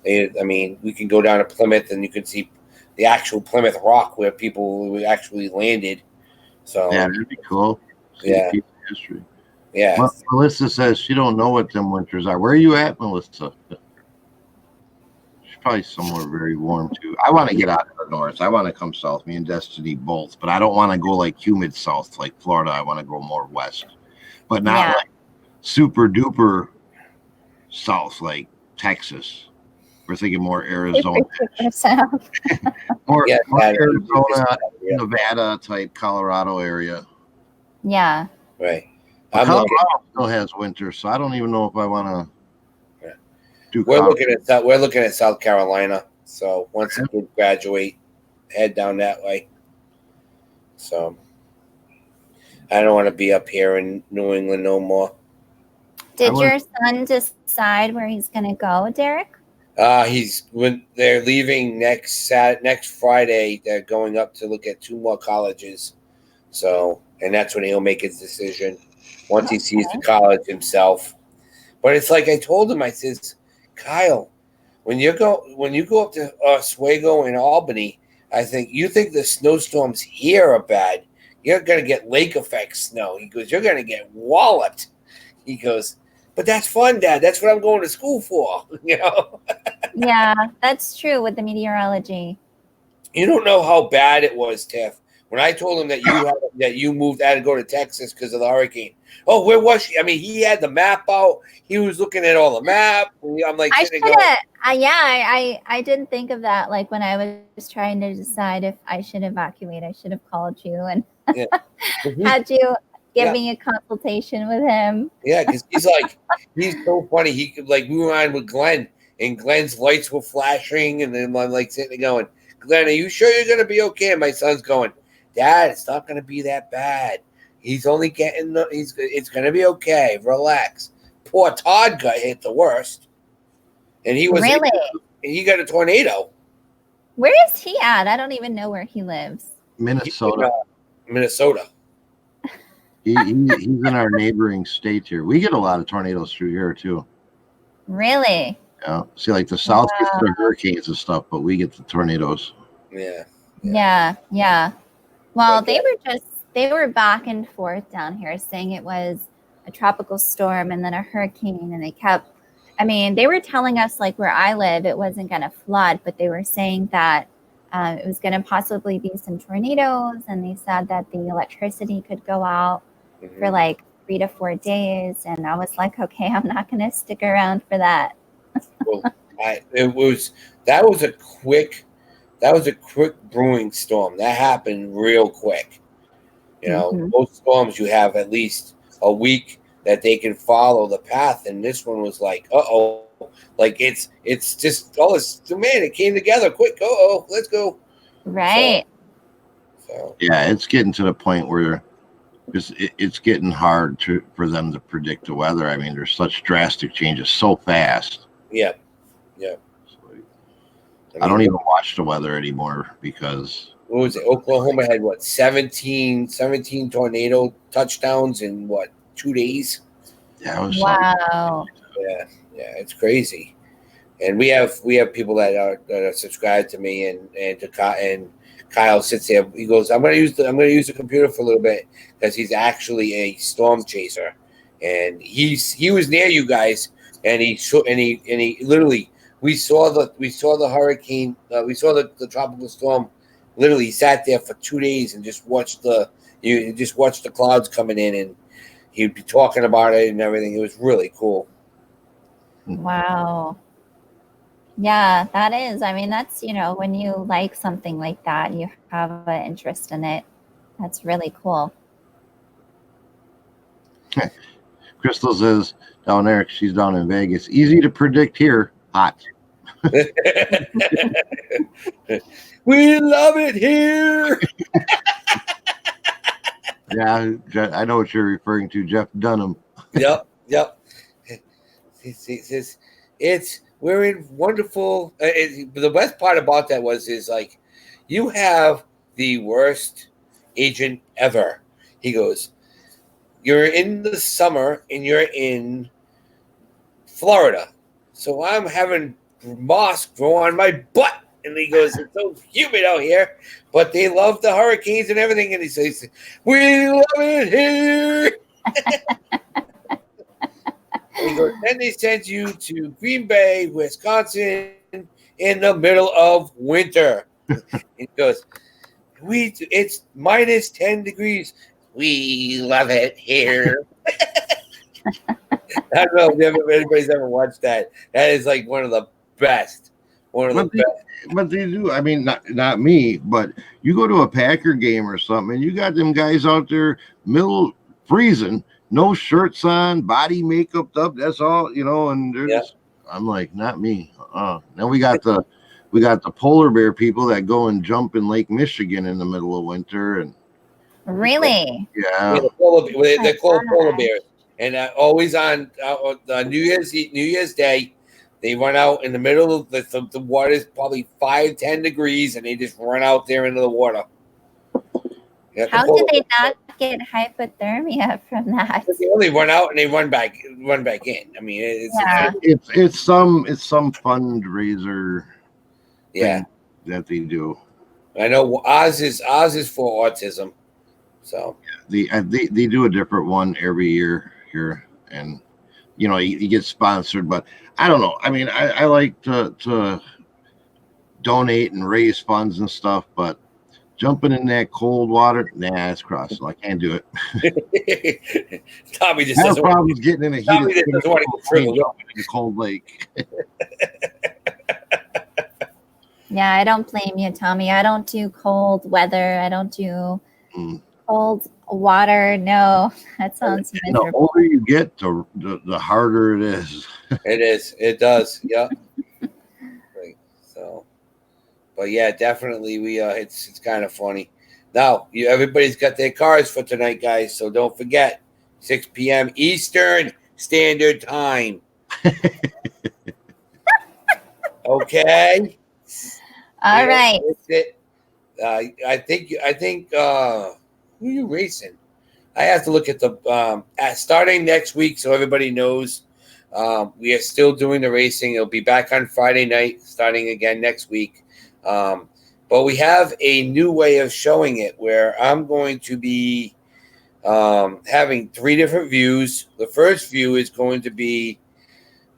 I mean, we can go down to Plymouth and you can see the actual Plymouth Rock where people actually landed. So yeah, that'd be cool. See Yeah. a piece of history. yeah. Well, Melissa says she don't know what them winters are. Where are you at, Melissa? She's probably somewhere very warm too. I want to get out of the north. I want to come south. Me and Destiny both, but I don't want to go like humid south like Florida. I want to go more west, but not Yeah. like super duper south like Texas. We're thinking more Arizona, more Yeah, Arizona, Yeah. Nevada type, Colorado area. Yeah. Right. But I'm Colorado looking, still has winter, so I don't even know if I want to Yeah. do. we're Colorado. looking at South Carolina. So once the kids graduate, head down that way. So I don't want to be up here in New England no more. Did I would- your son decide where he's going to go, Derek? When they're leaving next Friday, they're going up to look at 2 more colleges. So, and that's when he'll make his decision once he sees the college himself. But it's like I told him, I says, Kyle, when you go up to Oswego and Albany, you think the snowstorms here are bad. You're gonna get lake effect snow. He goes, you're gonna get walloped. He goes, but that's fun, Dad. That's what I'm going to school for. You know. Yeah, that's true with the meteorology. You don't know how bad it was, Tiff, when I told him that you moved out to go to Texas because of the hurricane. Oh, where was she? I mean, he had the map out. He was looking at all the map. I'm like, I sitting should there going, have. I didn't think of that. Like when I was trying to decide if I should evacuate, I should have called you and yeah. had you give Yeah. me a consultation with him. Yeah, because he's so funny. He could we were on with Glenn, and Glenn's lights were flashing, and then I'm like sitting there going, Glenn, are you sure you're gonna be okay? And my son's going, Dad, it's not gonna be that bad. He's only getting it's gonna be okay. Relax. Poor Todd got hit the worst, and Really? he got a tornado. Where is he at? I don't even know where he lives. Minnesota. Minnesota. He's in our neighboring state here. We get a lot of tornadoes through here too. Really? Yeah. See, like the South gets the hurricanes and stuff, but we get the tornadoes. Yeah. Yeah. Well, But, they were back and forth down here saying it was a tropical storm and then a hurricane, and they were telling us like where I live it wasn't going to flood, but they were saying that it was going to possibly be some tornadoes, and they said that the electricity could go out for like 3 to 4 days, and I was like, okay, I'm not going to stick around for that. Well, that was a quick brewing storm. That happened real quick. Most storms you have at least a week that they can follow the path, and this one was like, like it's just man, it came together quick. Let's go. Right. So yeah, it's getting to the point where it's getting hard for them to predict the weather. I mean, there's such drastic changes so fast. Yeah. So, I don't even watch the weather anymore because what was it? Oklahoma had 17 tornado touchdowns in 2 days. Yeah, it was Wow. Yeah, it's crazy. And we have people that are subscribed to me and to Kyle, and Kyle sits there. He goes, I'm gonna use the computer for a little bit because he's actually a storm chaser, and he was near you guys, and he literally we saw the hurricane, we saw the tropical storm. Literally, he sat there for 2 days and just watched the clouds coming in, and he'd be talking about it and everything. It was really cool. Wow. Yeah, that is. I mean, that's, when you like something like that, you have an interest in it. That's really cool. Crystal says down there, she's down in Vegas. Easy to predict here. Hot. We love it here. Yeah, I know what you're referring to, Jeff Dunham. Yep. We're in wonderful. The best part about that is like, you have the worst agent ever. He goes, you're in the summer and you're in Florida, so I'm having moss grow on my butt. And he goes, it's so humid out here, but they love the hurricanes and everything. And he says, we love it here. And he goes, then they send you to Green Bay, Wisconsin in the middle of winter. He goes, it's minus 10 degrees. We love it here. I don't know if anybody's ever watched that. That is like one of the best. But they do. I mean, not me, but you go to a Packer game or something, and you got them guys out there middle freezing, no shirts on, body makeup up. That's all, and they're just. I'm like, not me. Then we got the polar bear people that go and jump in Lake Michigan in the middle of winter, and really, yeah, they're called polar bears, and always on New Year's Day. They run out in the middle of the water is probably 5-10 degrees, and they just run out there into the water. How did they not get hypothermia from that? They only run out and they run back in. I mean, it's some fundraiser thing that they do. I know Oz is for autism, so they do a different one every year here, and you get sponsored, but I don't know. I mean, I like to donate and raise funds and stuff, but Jumping in that cold water, nah, it's crossing. I can't do it. Tommy just I have doesn't want problems getting in a Tommy heated just doesn't want to go through the jumping in a cold lake. Yeah, I don't blame you, Tommy. I don't do cold weather. I don't do Mm. cold water. No, that sounds The miserable. older you get, the harder it is. It is. It does. Yeah. Right. So, but yeah, definitely it's kind of funny. Now, everybody's got their cars for tonight, guys. So don't forget, 6 p.m. Eastern Standard Time. Okay. All right. That's it. I think. Who are you racing? I have to look at the starting next week, so everybody knows. We are still doing the racing. It'll be back on Friday night, starting again next week. But we have a new way of showing it, where I'm going to be having 3 different views. The first view is going to be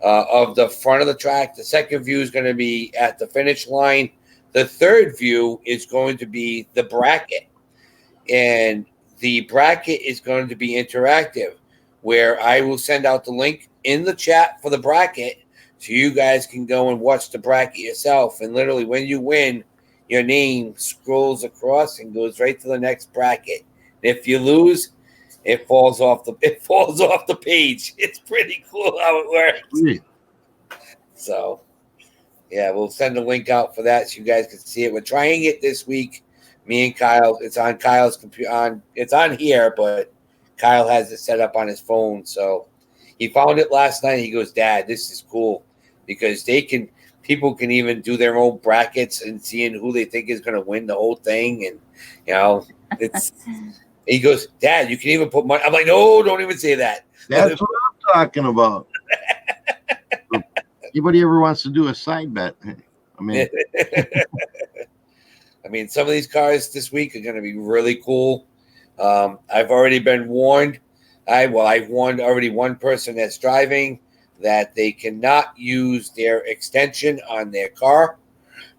of the front of the track. The second view is going to be at the finish line. The third view is going to be the bracket. And the bracket is going to be interactive, where I will send out the link in the chat for the bracket so you guys can go and watch the bracket yourself. And literally, when you win, your name scrolls across and goes right to the next bracket. And if you lose, it falls off the page. It's pretty cool how it works. So, yeah, we'll send a link out for that so you guys can see it. We're trying it this week. Me and Kyle. It's on Kyle's computer. It's on here, but Kyle has it set up on his phone. So he found it last night. He goes, "Dad, this is cool because people can even do their own brackets and seeing who they think is going to win the whole thing." And it's. He goes, "Dad, you can even put money." I'm like, "No, don't even say that." That's what I'm talking about. Anybody ever wants to do a side bet? I mean, some of these cars this week are going to be really cool. I've already been warned. I've warned already one person that's driving that they cannot use their extension on their car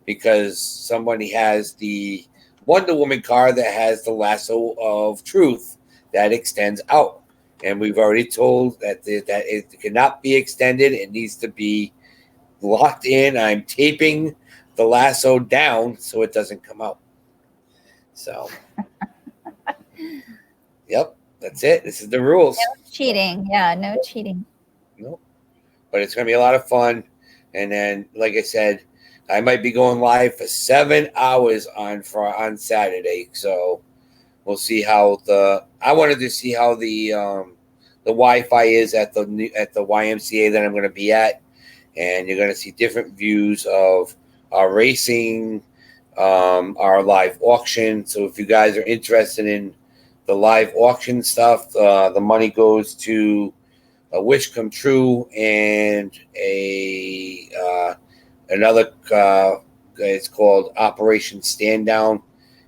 because somebody has the Wonder Woman car that has the lasso of truth that extends out. And we've already told that it cannot be extended. It needs to be locked in. I'm taping the lasso down so it doesn't come out. So, yep, that's it. This is the rules. No cheating. Yeah, no cheating. Nope. But it's going to be a lot of fun. And then, like I said, I might be going live for 7 hours on Saturday. So we'll see how I wanted to see how the Wi-Fi is at the YMCA that I'm going to be at. And you're going to see different views of our racing, our live auction. So if you guys are interested in the live auction stuff, the money goes to A Wish Come True and another. It's called Operation Stand Down.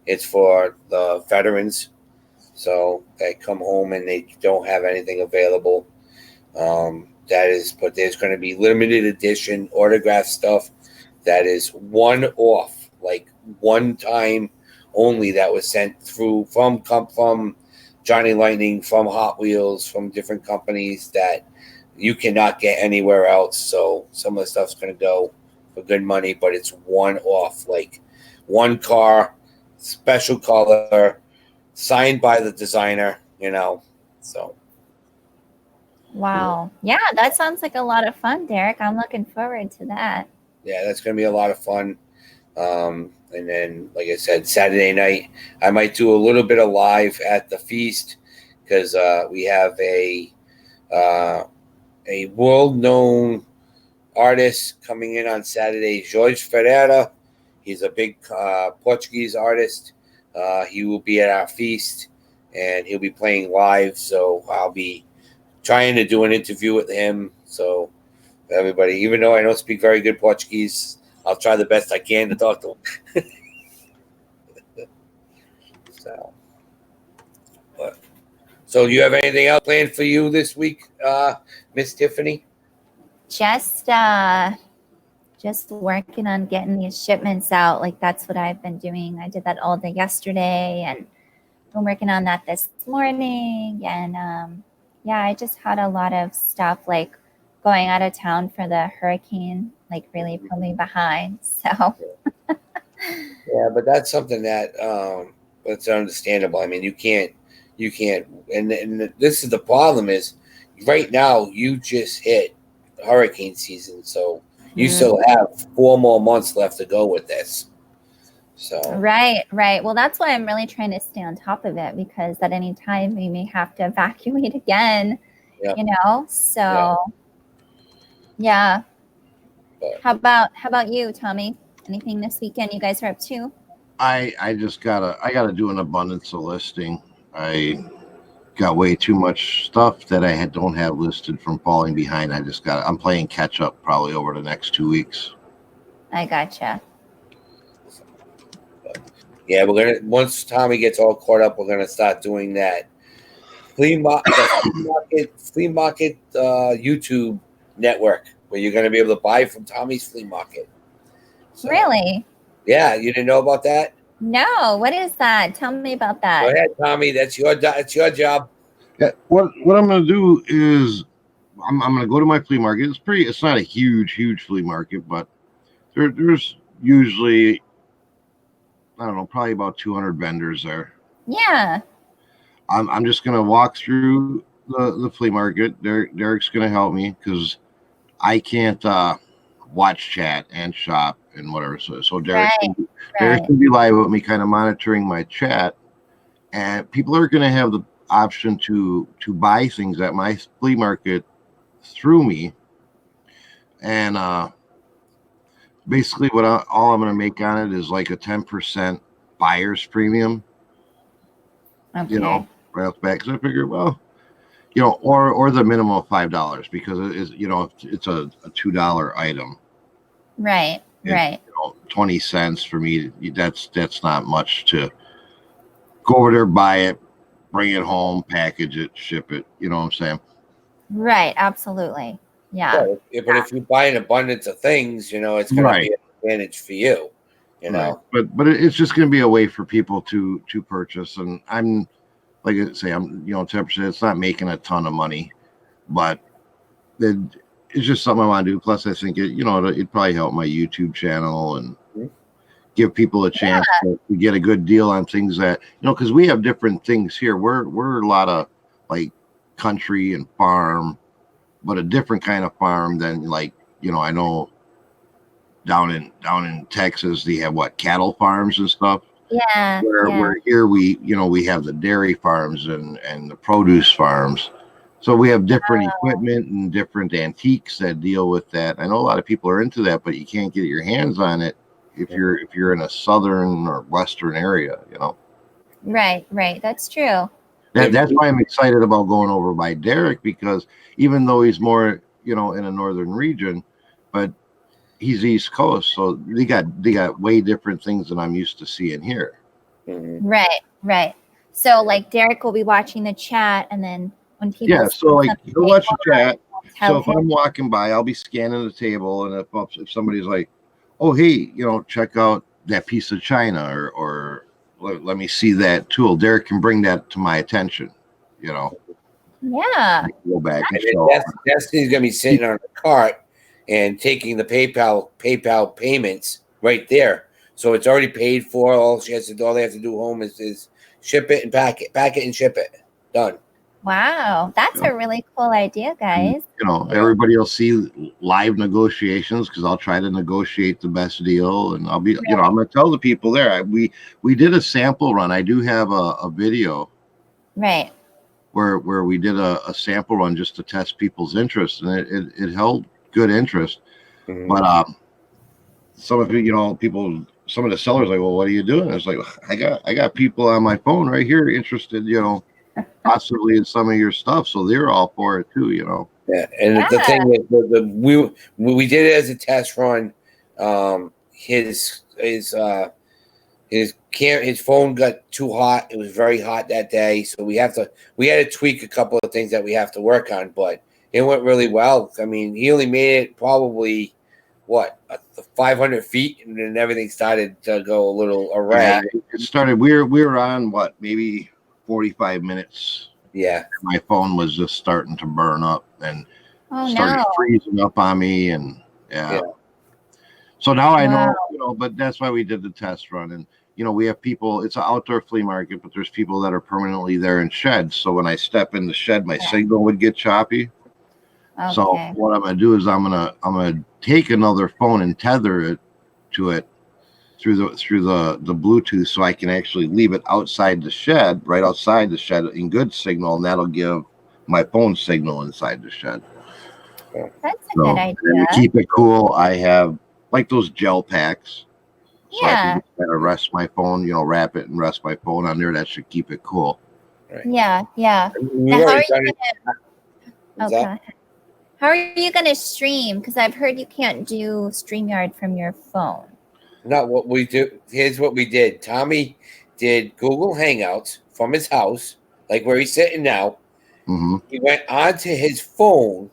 It's for the veterans, so they come home and they don't have anything available. But there's going to be limited edition autograph stuff that is one-off, like one time only, that was sent through from Johnny Lightning, from Hot Wheels, from different companies that you cannot get anywhere else. So some of the stuff's going to go for good money, but it's one-off, like one car, special color, signed by the designer, so. Wow. Yeah, that sounds like a lot of fun, Derek. I'm looking forward to that. Yeah, that's going to be a lot of fun. And then, like I said, Saturday night, I might do a little bit of live at the feast because we have a world-known artist coming in on Saturday, Jorge Ferreira. He's a big Portuguese artist. He will be at our feast, and he'll be playing live. So I'll be trying to do an interview with him. So everybody, even though I don't speak very good Portuguese, I'll try the best I can to talk to him. So do you have anything else planned for you this week, Miss Tiffany? Just just working on getting these shipments out. Like that's what I've been doing. I did that all day yesterday and been working on that this morning. And yeah, I just had a lot of stuff like going out of town for the hurricane, like really put me behind. So Yeah, but that's something that's understandable. I mean, you can't, and this is the problem is right now you just hit hurricane season, so you still have 4 more months left to go with this. So right. Well, that's why I'm really trying to stay on top of it, because at any time we may have to evacuate again, yeah, you know? So yeah. but How about you, Tommy? Anything this weekend you guys are up to? I just gotta do an abundance of listing. I got way too much stuff that I don't have listed from falling behind. I'm playing catch up probably over the next 2 weeks. I gotcha. yeah, we're gonna once Tommy gets all caught up, we're gonna start doing that flea market YouTube network where you're gonna be able to buy from Tommy's flea market. So, Really? yeah, you didn't know about that? No. What is that? Tell me about Go that. ahead, Tommy. That's your job. Yeah, what I'm gonna do is I'm gonna go to my flea market. It's not a huge flea market, but there's usually, I don't know, probably about 200 vendors there. Yeah. I'm just gonna walk through the flea market. Derek's gonna help me because I can't watch chat and shop and whatever. So Derek's Right. gonna be live with me, kind of monitoring my chat, and people are gonna have the option to buy things at my flea market through me, and basically all I'm gonna make on it is like a 10% buyer's premium. Okay. You know, right off the bat, because I figured, well, you know, or the minimum of $5 because it is, you know, it's a $2 item. Right. And, Right. you know, 20 cents for me, that's not much to go over there, buy it, bring it home, package it, ship it. You know what I'm saying? Right. Absolutely. Yeah. But if you buy an abundance of things, you know, it's going to be an advantage for you. You know, but it's just going to be a way for people to purchase, and I'm like I say, I'm, you know, 10%. It's not making a ton of money, but it's just something I want to do. Plus, I think it'd probably help my YouTube channel and give people a chance to get a good deal on things that, you know, because we have different things here. We're a lot of like country and farm, but a different kind of farm than, like, you know, I know down in Texas they have cattle farms and stuff. Yeah. Where here we have the dairy farms and the produce farms. So we have different equipment and different antiques that deal with that. I know a lot of people are into that, but you can't get your hands on it if you're in a southern or western area, you know. Right. That's true. That's why I'm excited about going over by Derek, because even though he's more, you know, in a northern region, but he's East Coast, so they got way different things than I'm used to seeing here. Mm-hmm. Right. So like Derek will be watching the chat, and then when people so like he'll watch the chat. So if him. I'm walking by, I'll be scanning the table, and if somebody's like, "Oh, hey, you know, check out that piece of china," or let me see that tool, Derek can bring that to my attention, you know. Yeah. Go back and show. Destiny's gonna be sitting on the cart and taking the PayPal payments right there. So it's already paid for. All they have to do home is ship it and pack it and ship it. Done. Wow, that's a really cool idea, guys. You know, everybody will see live negotiations because I'll try to negotiate the best deal, and I'll be, you know, I'm going to tell the people there. We did a sample run. I do have a video, right, where we did a sample run just to test people's interest, and it held good interest. Mm-hmm. But some of some of the sellers are like, well, what are you doing? It's like, I got people on my phone right here interested, you know, possibly in some of your stuff, so they're all for it too, you know. Yeah, and the thing is, we did it as a test run. His phone got too hot. It was very hot that day, so we had to tweak a couple of things that we have to work on. But it went really well. I mean, he only made it probably a 500 feet, and then everything started to go a little awry. Yeah, it started. We were on what, maybe 45 minutes. Yeah. My phone was just starting to burn up and Oh started no. freezing up on me, and yeah. Yeah. So now I know, Wow. but that's why we did the test run. And we have people. It's an outdoor flea market, but there's people that are permanently there in sheds. So when I step in the shed, my signal would get choppy. Okay. So what I'm gonna do is I'm gonna take another phone and tether it to it through the Bluetooth, so I can actually leave it outside the shed, right outside the shed in good signal, and that'll give my phone signal inside the shed. That's a good idea. And to keep it cool, I have like those gel packs. So I Yeah. can just kind of rest my phone, wrap it and rest my phone on there. That should keep it cool. Right. Yeah. Yeah. We've Now, how are already you done it. gonna? What's that? Okay. How are you gonna stream? Because I've heard you can't do StreamYard from your phone. Not what we do. Here's what we did. Tommy did Google Hangouts from his house, like where he's sitting now. Mm-hmm. He went onto his phone,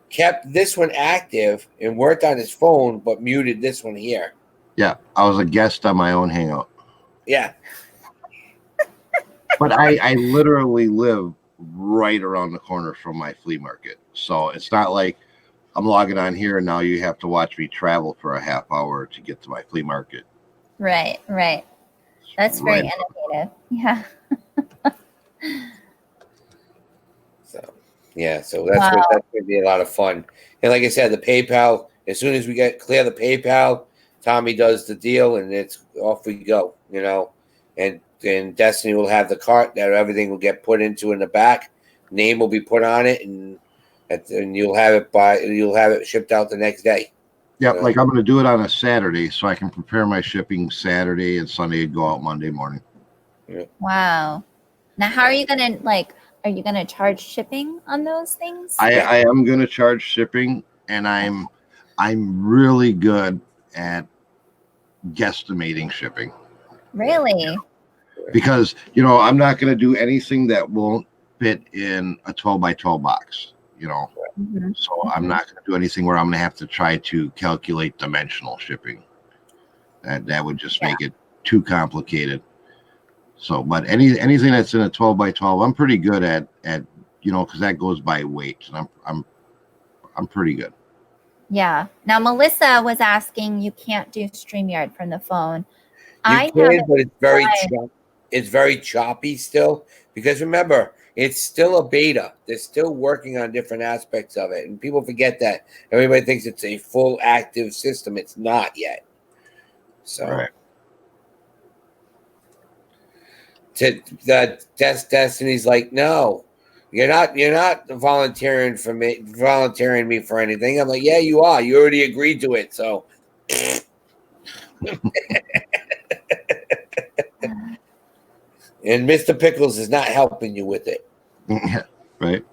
kept this one active, and worked on his phone, but muted this one here. Yeah, I was a guest on my own Hangout. Yeah. But I literally live right around the corner from my flea market. So it's not like I'm logging on here and now you have to watch me travel for a half hour to get to my flea market. Right. Right. That's very innovative. Yeah. So that's going to be a lot of fun. And like I said, the PayPal, as soon as we clear the PayPal, Tommy does the deal and it's off we go, and Destiny will have the cart that everything will get put into in the back. Name will be put on it, and you'll have it shipped out the next day. Yeah, like I'm going to do it on a Saturday so I can prepare my shipping Saturday and Sunday and go out Monday morning. Yeah. Wow. Now, how are you gonna Are you gonna charge shipping on those things? I am going to charge shipping, and I'm really good at guesstimating shipping. Really? Because I'm not going to do anything that won't fit in a 12 by 12 box. Mm-hmm. So I'm not going to do anything where I'm going to have to try to calculate dimensional shipping. That would just make it too complicated. So, but anything that's in a 12 by 12, I'm pretty good at because that goes by weight, and I'm pretty good. Yeah. Now, Melissa was asking, you can't do StreamYard from the phone. You can, but it's very choppy still, because remember, it's still a beta. They're still working on different aspects of it, and people forget that. Everybody thinks it's a full active system. It's not yet. So, Right. Destiny's like, no, you're not volunteering me for anything. I'm like, yeah, you are. You already agreed to it. So. And Mr. Pickles is not helping you with it. Right.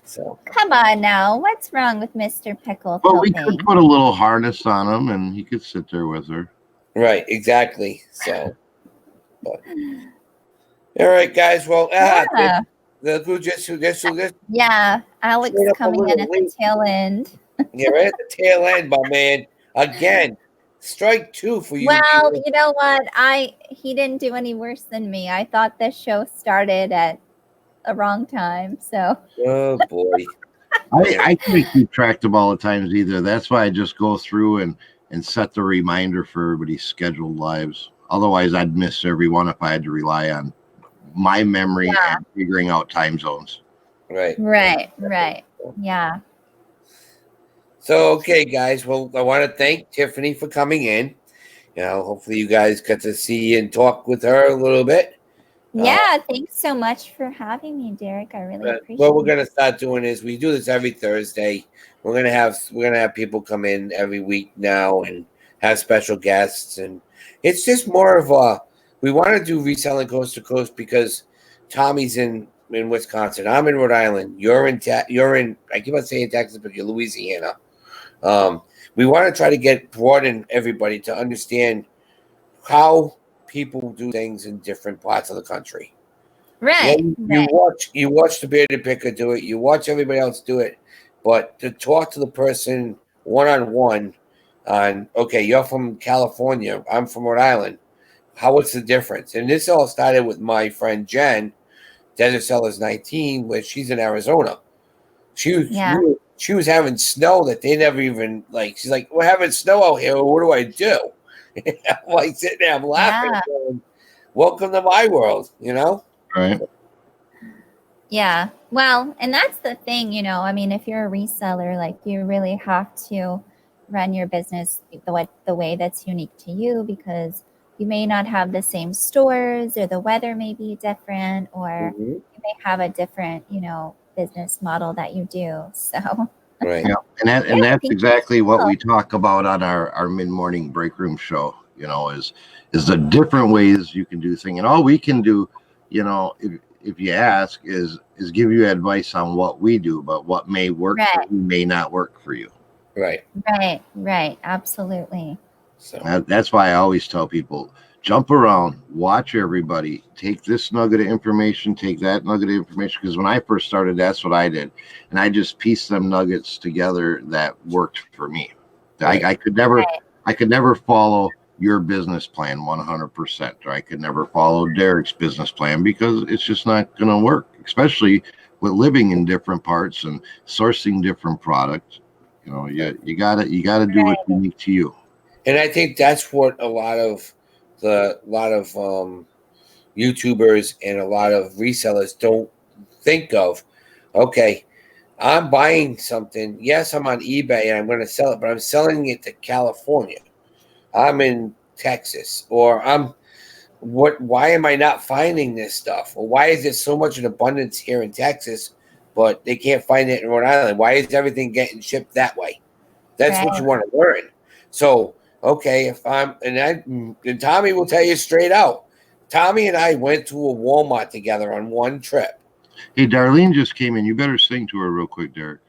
So come on now. What's wrong with Mr. Pickles? Well, we could put a little harness on him and he could sit there with her. Right, exactly. So but. All right, guys. Well, yeah, Alex coming in at the tail end. Yeah, right at the tail end, my man. Again, strike 2 for you. Well, you know what? He didn't do any worse than me. I thought this show started at a wrong time. So. Oh boy. I can't keep track of all the times either. That's why I just go through and set the reminder for everybody's scheduled lives. Otherwise, I'd miss every one if I had to rely on my memory and figuring out time zones. Right. Yeah. So, okay, guys. Well, I want to thank Tiffany for coming in. Hopefully you guys got to see and talk with her a little bit. Yeah, thanks so much for having me, Derek. I really appreciate it. What we're gonna start doing is we do this every Thursday. We're gonna have people come in every week now and have special guests, and it's just more of we want to do reselling coast to coast because Tommy's in Wisconsin. I'm in Rhode Island. You're in I keep on saying Texas, but you're Louisiana. We want to try to broaden everybody to understand how people do things in different parts of the country. Right. You watch the bearded picker do it. You watch everybody else do it, but to talk to the person one-on-one on, okay, you're from California, I'm from Rhode Island. What's the difference? And this all started with my friend Jen, Desert Sellers 19, where she's in Arizona. Yeah. She was having snow that they never even like. She's like, "We're having snow out here. What do I do?" I'm like sitting there, I'm laughing. Yeah. Going, welcome to my world, you know? Right. Yeah. Well, and that's the thing, you know, I mean, if you're a reseller, like you really have to run your business the way that's unique to you, because you may not have the same stores, or the weather may be different, or Mhm. you may have a different, you know, business model that you do. So Right. Yeah, and yeah, that's think exactly what so. we talk about on our mid-morning break room show. You know, is the different ways you can do things, and all we can do, you know, if you ask, is give you advice on what we do, but what may work for Right, you may not work for you. Right. right. Absolutely. So That's why I always tell people, jump around, watch everybody, take this nugget of information, take that nugget of information. Because when I first started, that's what I did, and I just pieced them nuggets together that worked for me. Right. I could never follow your business plan 100%, or I could never follow Derek's business plan, because it's just not going to work, especially with living in different parts and sourcing different products. You know, you gotta do what's Right. unique to you. and I think that's what a lot of YouTubers and a lot of resellers don't think of. Okay, I'm buying something. Yes, I'm on eBay and I'm going to sell it, but I'm selling it to California. I'm in Texas, or I'm what? Why am I not finding this stuff? Or why is there so much in abundance here in Texas, but they can't find it in Rhode Island? Why is everything getting shipped that way? That's what you Right. want to learn. So, okay, if I'm and Tommy will tell you straight out. Tommy and I went to a Walmart together on one trip. Hey, Darlene just came in. You better sing to her real quick, Derek.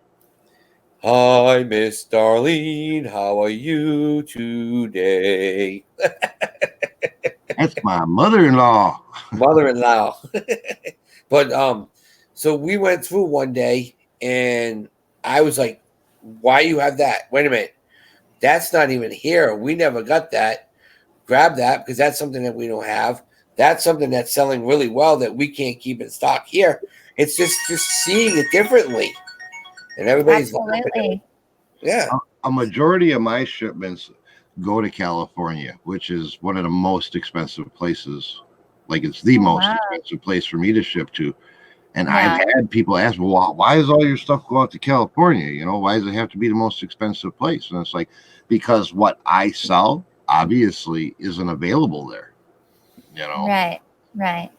Hi, Miss Darlene. How are you today? That's my mother-in-law. Mother-in-law. But so we went through one day and I was like, why you have that? Wait a minute. That's not even here. We never got that. Grab that because that's something that we don't have. That's something that's selling really well that we can't keep in stock here. It's just seeing it differently. And everybody's laughing at it. Absolutely. Yeah. A majority of my shipments go to California, which is one of the most expensive places. Like, it's the Oh, most wow. expensive place for me to ship to. And I've Yeah. had people ask, well, why does all your stuff go out to California? You know, why does it have to be the most expensive place? And it's like, because what I sell obviously isn't available there. You know, Right.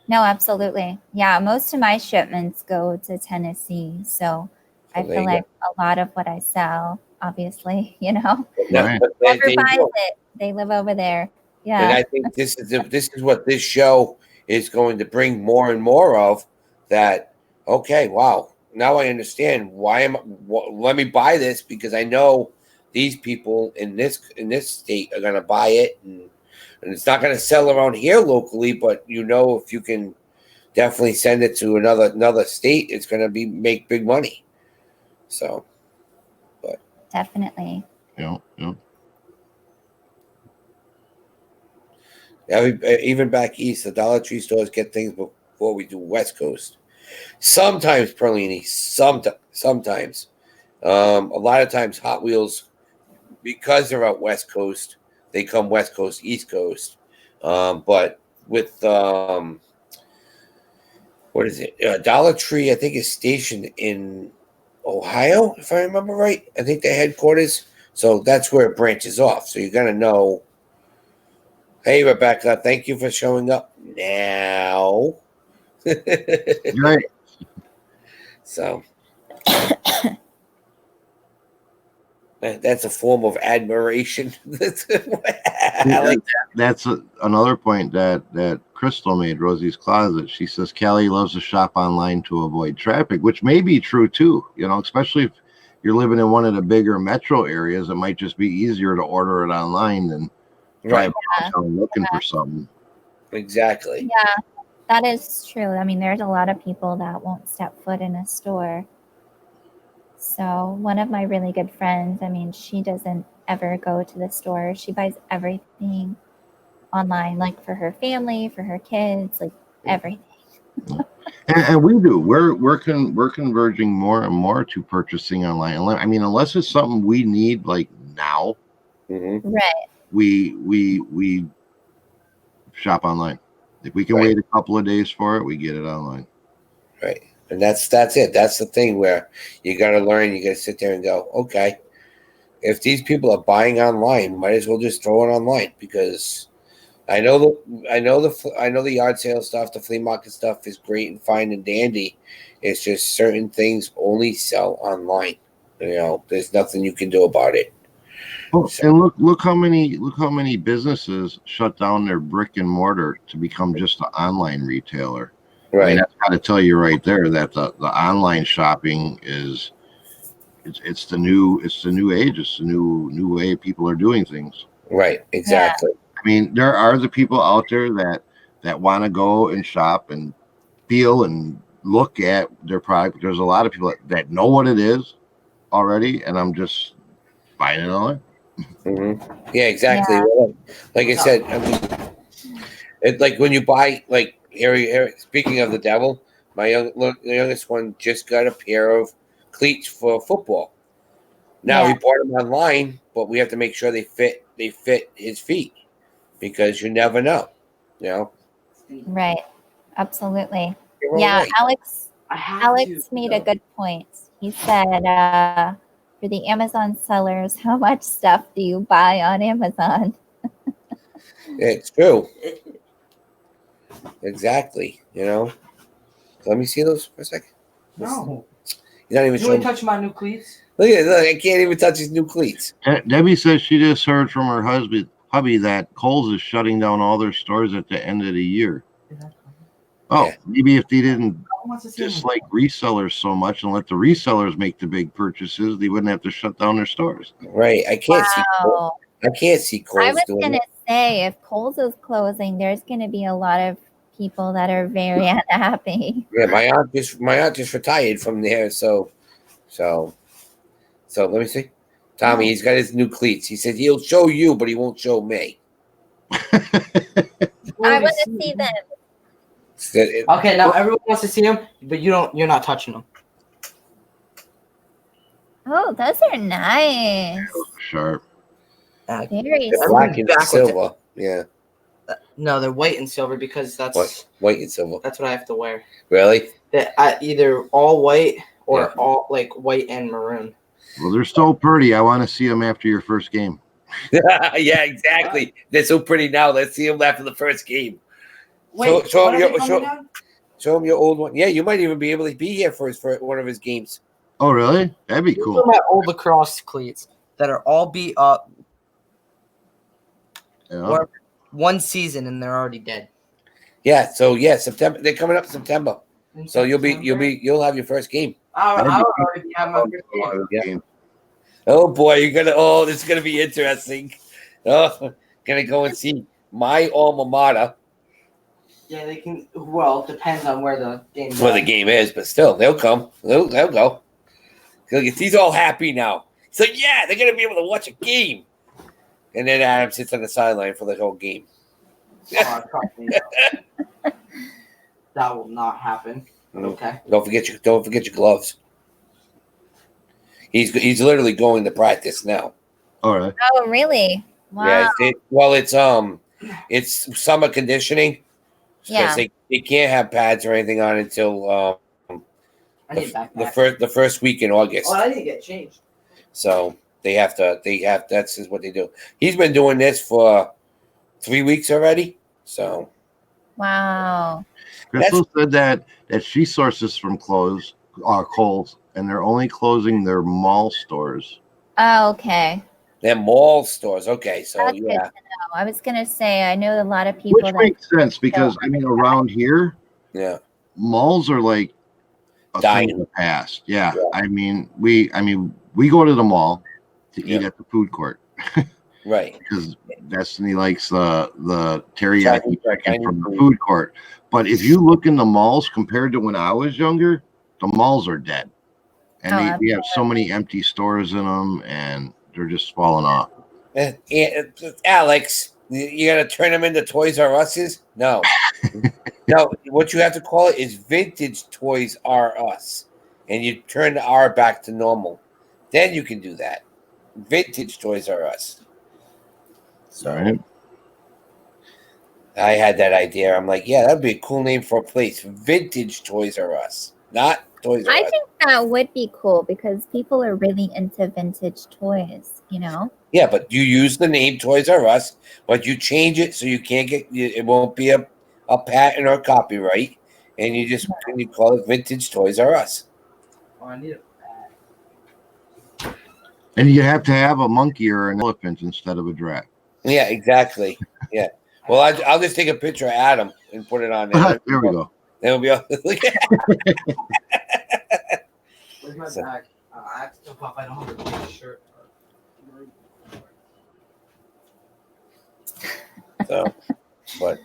No, absolutely. Yeah, most of my shipments go to Tennessee. So I So there feel you go. like a lot of what I sell, obviously, you know, right? But there whoever you buys go. it, they live over there. And Yeah. I think this is what this show is going to bring more and more of. That okay, wow. Now I understand why let me buy this because I know these people in this state are going to buy it, and it's not going to sell around here locally. But you know, if you can definitely send it to another state, it's going to be make big money. So, but Definitely. You know, even back east, the Dollar Tree stores get things before we do West Coast. Sometimes Perlini, sometimes. A lot of times Hot Wheels, because they're out West Coast, they come West Coast, East Coast. But with what is it? Dollar Tree, I think is stationed in Ohio, if I remember right. I think their headquarters. So that's where it branches off. So you're gonna know. Hey, Rebecca, thank you for showing up now. right? So that's a form of admiration. I like That's another point that Crystal made, Rosie's Closet. She says Callie loves to shop online to avoid traffic, which may be true too. You know, especially if you're living in one of the bigger metro areas, it might just be easier to order it online than right, drive around town looking for something. exactly. Yeah, that is true. I mean, there's a lot of people that won't step foot in a store. So one of my really good friends, I mean, she doesn't ever go to the store. She buys everything online, like for her family, for her kids, like everything. And we do. We're converging more and more to purchasing online. I mean, unless it's something we need like now, Right. we shop online. If we can Right. wait a couple of days for it, we get it online. Right. And that's it. That's the thing where you got to learn. You got to sit there and go, okay, if these people are buying online, might as well just throw it online, because I know the yard sale stuff, the flea market stuff is great and fine and dandy. It's just certain things only sell online. You know, there's nothing you can do about it. Oh, and look how many businesses shut down their brick and mortar to become just an online retailer. I mean, Right. that's got to tell you right there that the online shopping is it's the new age. It's the new way people are doing things. Right. Exactly. I mean, there are the people out there that want to go and shop and feel and look at their product. There's a lot of people that know what it is already, and I'm just buying it online. Yeah, exactly. Yeah. Well, like I said, I mean, it's like when you buy, like, here, speaking of the devil, the youngest one just got a pair of cleats for football. Now Yeah. he bought them online, but we have to make sure they fit his feet, because you never know. You know. Right. Absolutely. You're all Yeah. right. Alex made a good point. He said, for the Amazon sellers, how much stuff do you buy on Amazon? It's true. Exactly. You know. Let me see those for a second. No. You're not even You showing. ain't touch my new cleats. Look, I can't even touch his new cleats. Debbie says she just heard from her hubby that Kohl's is shutting down all their stores at the end of the year. Oh, Yeah. maybe if they didn't Who wants to see me? dislike resellers so much and let the resellers make the big purchases, they wouldn't have to shut down their stores. Right. I can't see. Wow. I can't see I Kohl's was doing going it. to say, if Kohl's is closing, there's going to be a lot of people that are very unhappy. Yeah, my aunt just retired from there, so let me see. Tommy, he's got his new cleats. He said he'll show you, but he won't show me. I want to see them. Okay, now everyone wants to see them, but you're not touching them. Oh, those are nice. Sharp. Very They're black and Backwards. silver. Yeah, No, they're white and silver because that's white and silver. what I have to wear. Really? They're either all white or Yeah. all like white and maroon. Well, they're so pretty. I want to see them after your first game. Yeah, exactly. They're so pretty now. Let's see them after the first game. Wait, show what him are your they coming down? show him your old one. Yeah, you might even be able to be here for one of his games. Oh, really? That'd be These cool. are my old lacrosse cleats that are all beat up Yeah. or one season and they're already dead. Yeah. So yeah, September. They're coming up September. So you'll have your first game. I That'd be already have my first game. Yeah. Oh boy, this is gonna be interesting. Oh, gonna go and see my alma mater. Yeah, they can. Well, depends on where the game. Where the game is, but still, they'll come. They'll go. Look, he's all happy now. So yeah, they're gonna be able to watch a game. And then Adam sits on the sideline for the whole game. Oh, trust me, that will not happen. But okay. Don't forget your gloves. He's literally going to practice now. All right. Oh, really? Wow. Yeah. It's summer conditioning. Yeah. They can't have pads or anything on until I need a backpack. the first week in August. Oh, I need to get changed. So that's just what they do. He's been doing this for 3 weeks already. So Wow. Crystal said that she sources from Kohl's, and they're only closing their mall stores. Oh, okay. they're mall stores. Okay, so That's good to yeah. know. I was going to say, I know a lot of people Which that. makes sense because, I mean, around here, Yeah. malls are like a Dying. thing of the past. Yeah. Yeah. I mean, we go to the mall to eat Yeah. at the food court Right. because Destiny likes the teriyaki chicken Chinese from the food. food court. But if you look in the malls compared to when I was younger, the malls are dead. And Oh, we have so many empty stores in them, and they're just falling off. Alex, you gonna turn them into Toys R Us's? No. No, what you have to call it is vintage Toys R Us. And you turn the R back to normal. Then you can do that. Vintage Toys R Us. So All right. I had that idea. I'm like, yeah, that'd be a cool name for a place. Vintage Toys R Us. Not Toys R Us. I think that would be cool because people are really into vintage toys, you know? Yeah, but you use the name Toys R Us, but you change it so you can't get it won't be a patent or copyright, and you just you call it Vintage Toys R Us. Oh, I need a And you have to have a monkey or an elephant instead of a giraffe. Yeah, exactly. Yeah. Well, I'll just take a picture of Adam and put it on there. There we go. Then we'll be all look at. Where's my bag? I have to jump off. I don't have a shirt. So, but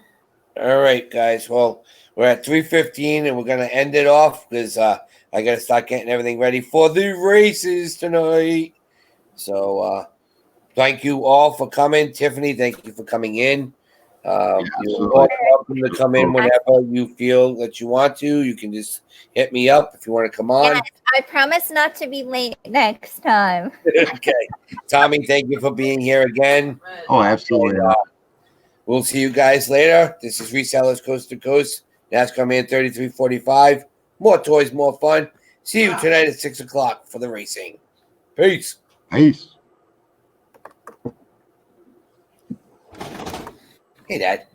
all right, guys. Well, we're at 3:15, and we're gonna end it off because I gotta start getting everything ready for the races tonight. So, thank you all for coming, Tiffany. Thank you for coming in. You're all welcome to come in whenever you feel that you want to. You can just hit me up if you want to come on. Yes, I promise not to be late next time. Okay, Tommy, thank you for being here again. Oh, absolutely. And, we'll see you guys later. This is Resellers Coast to Coast. NASCAR Man 3345. More toys, more fun. See you tonight at 6 o'clock for the racing. Peace. Peace. Hey, Dad.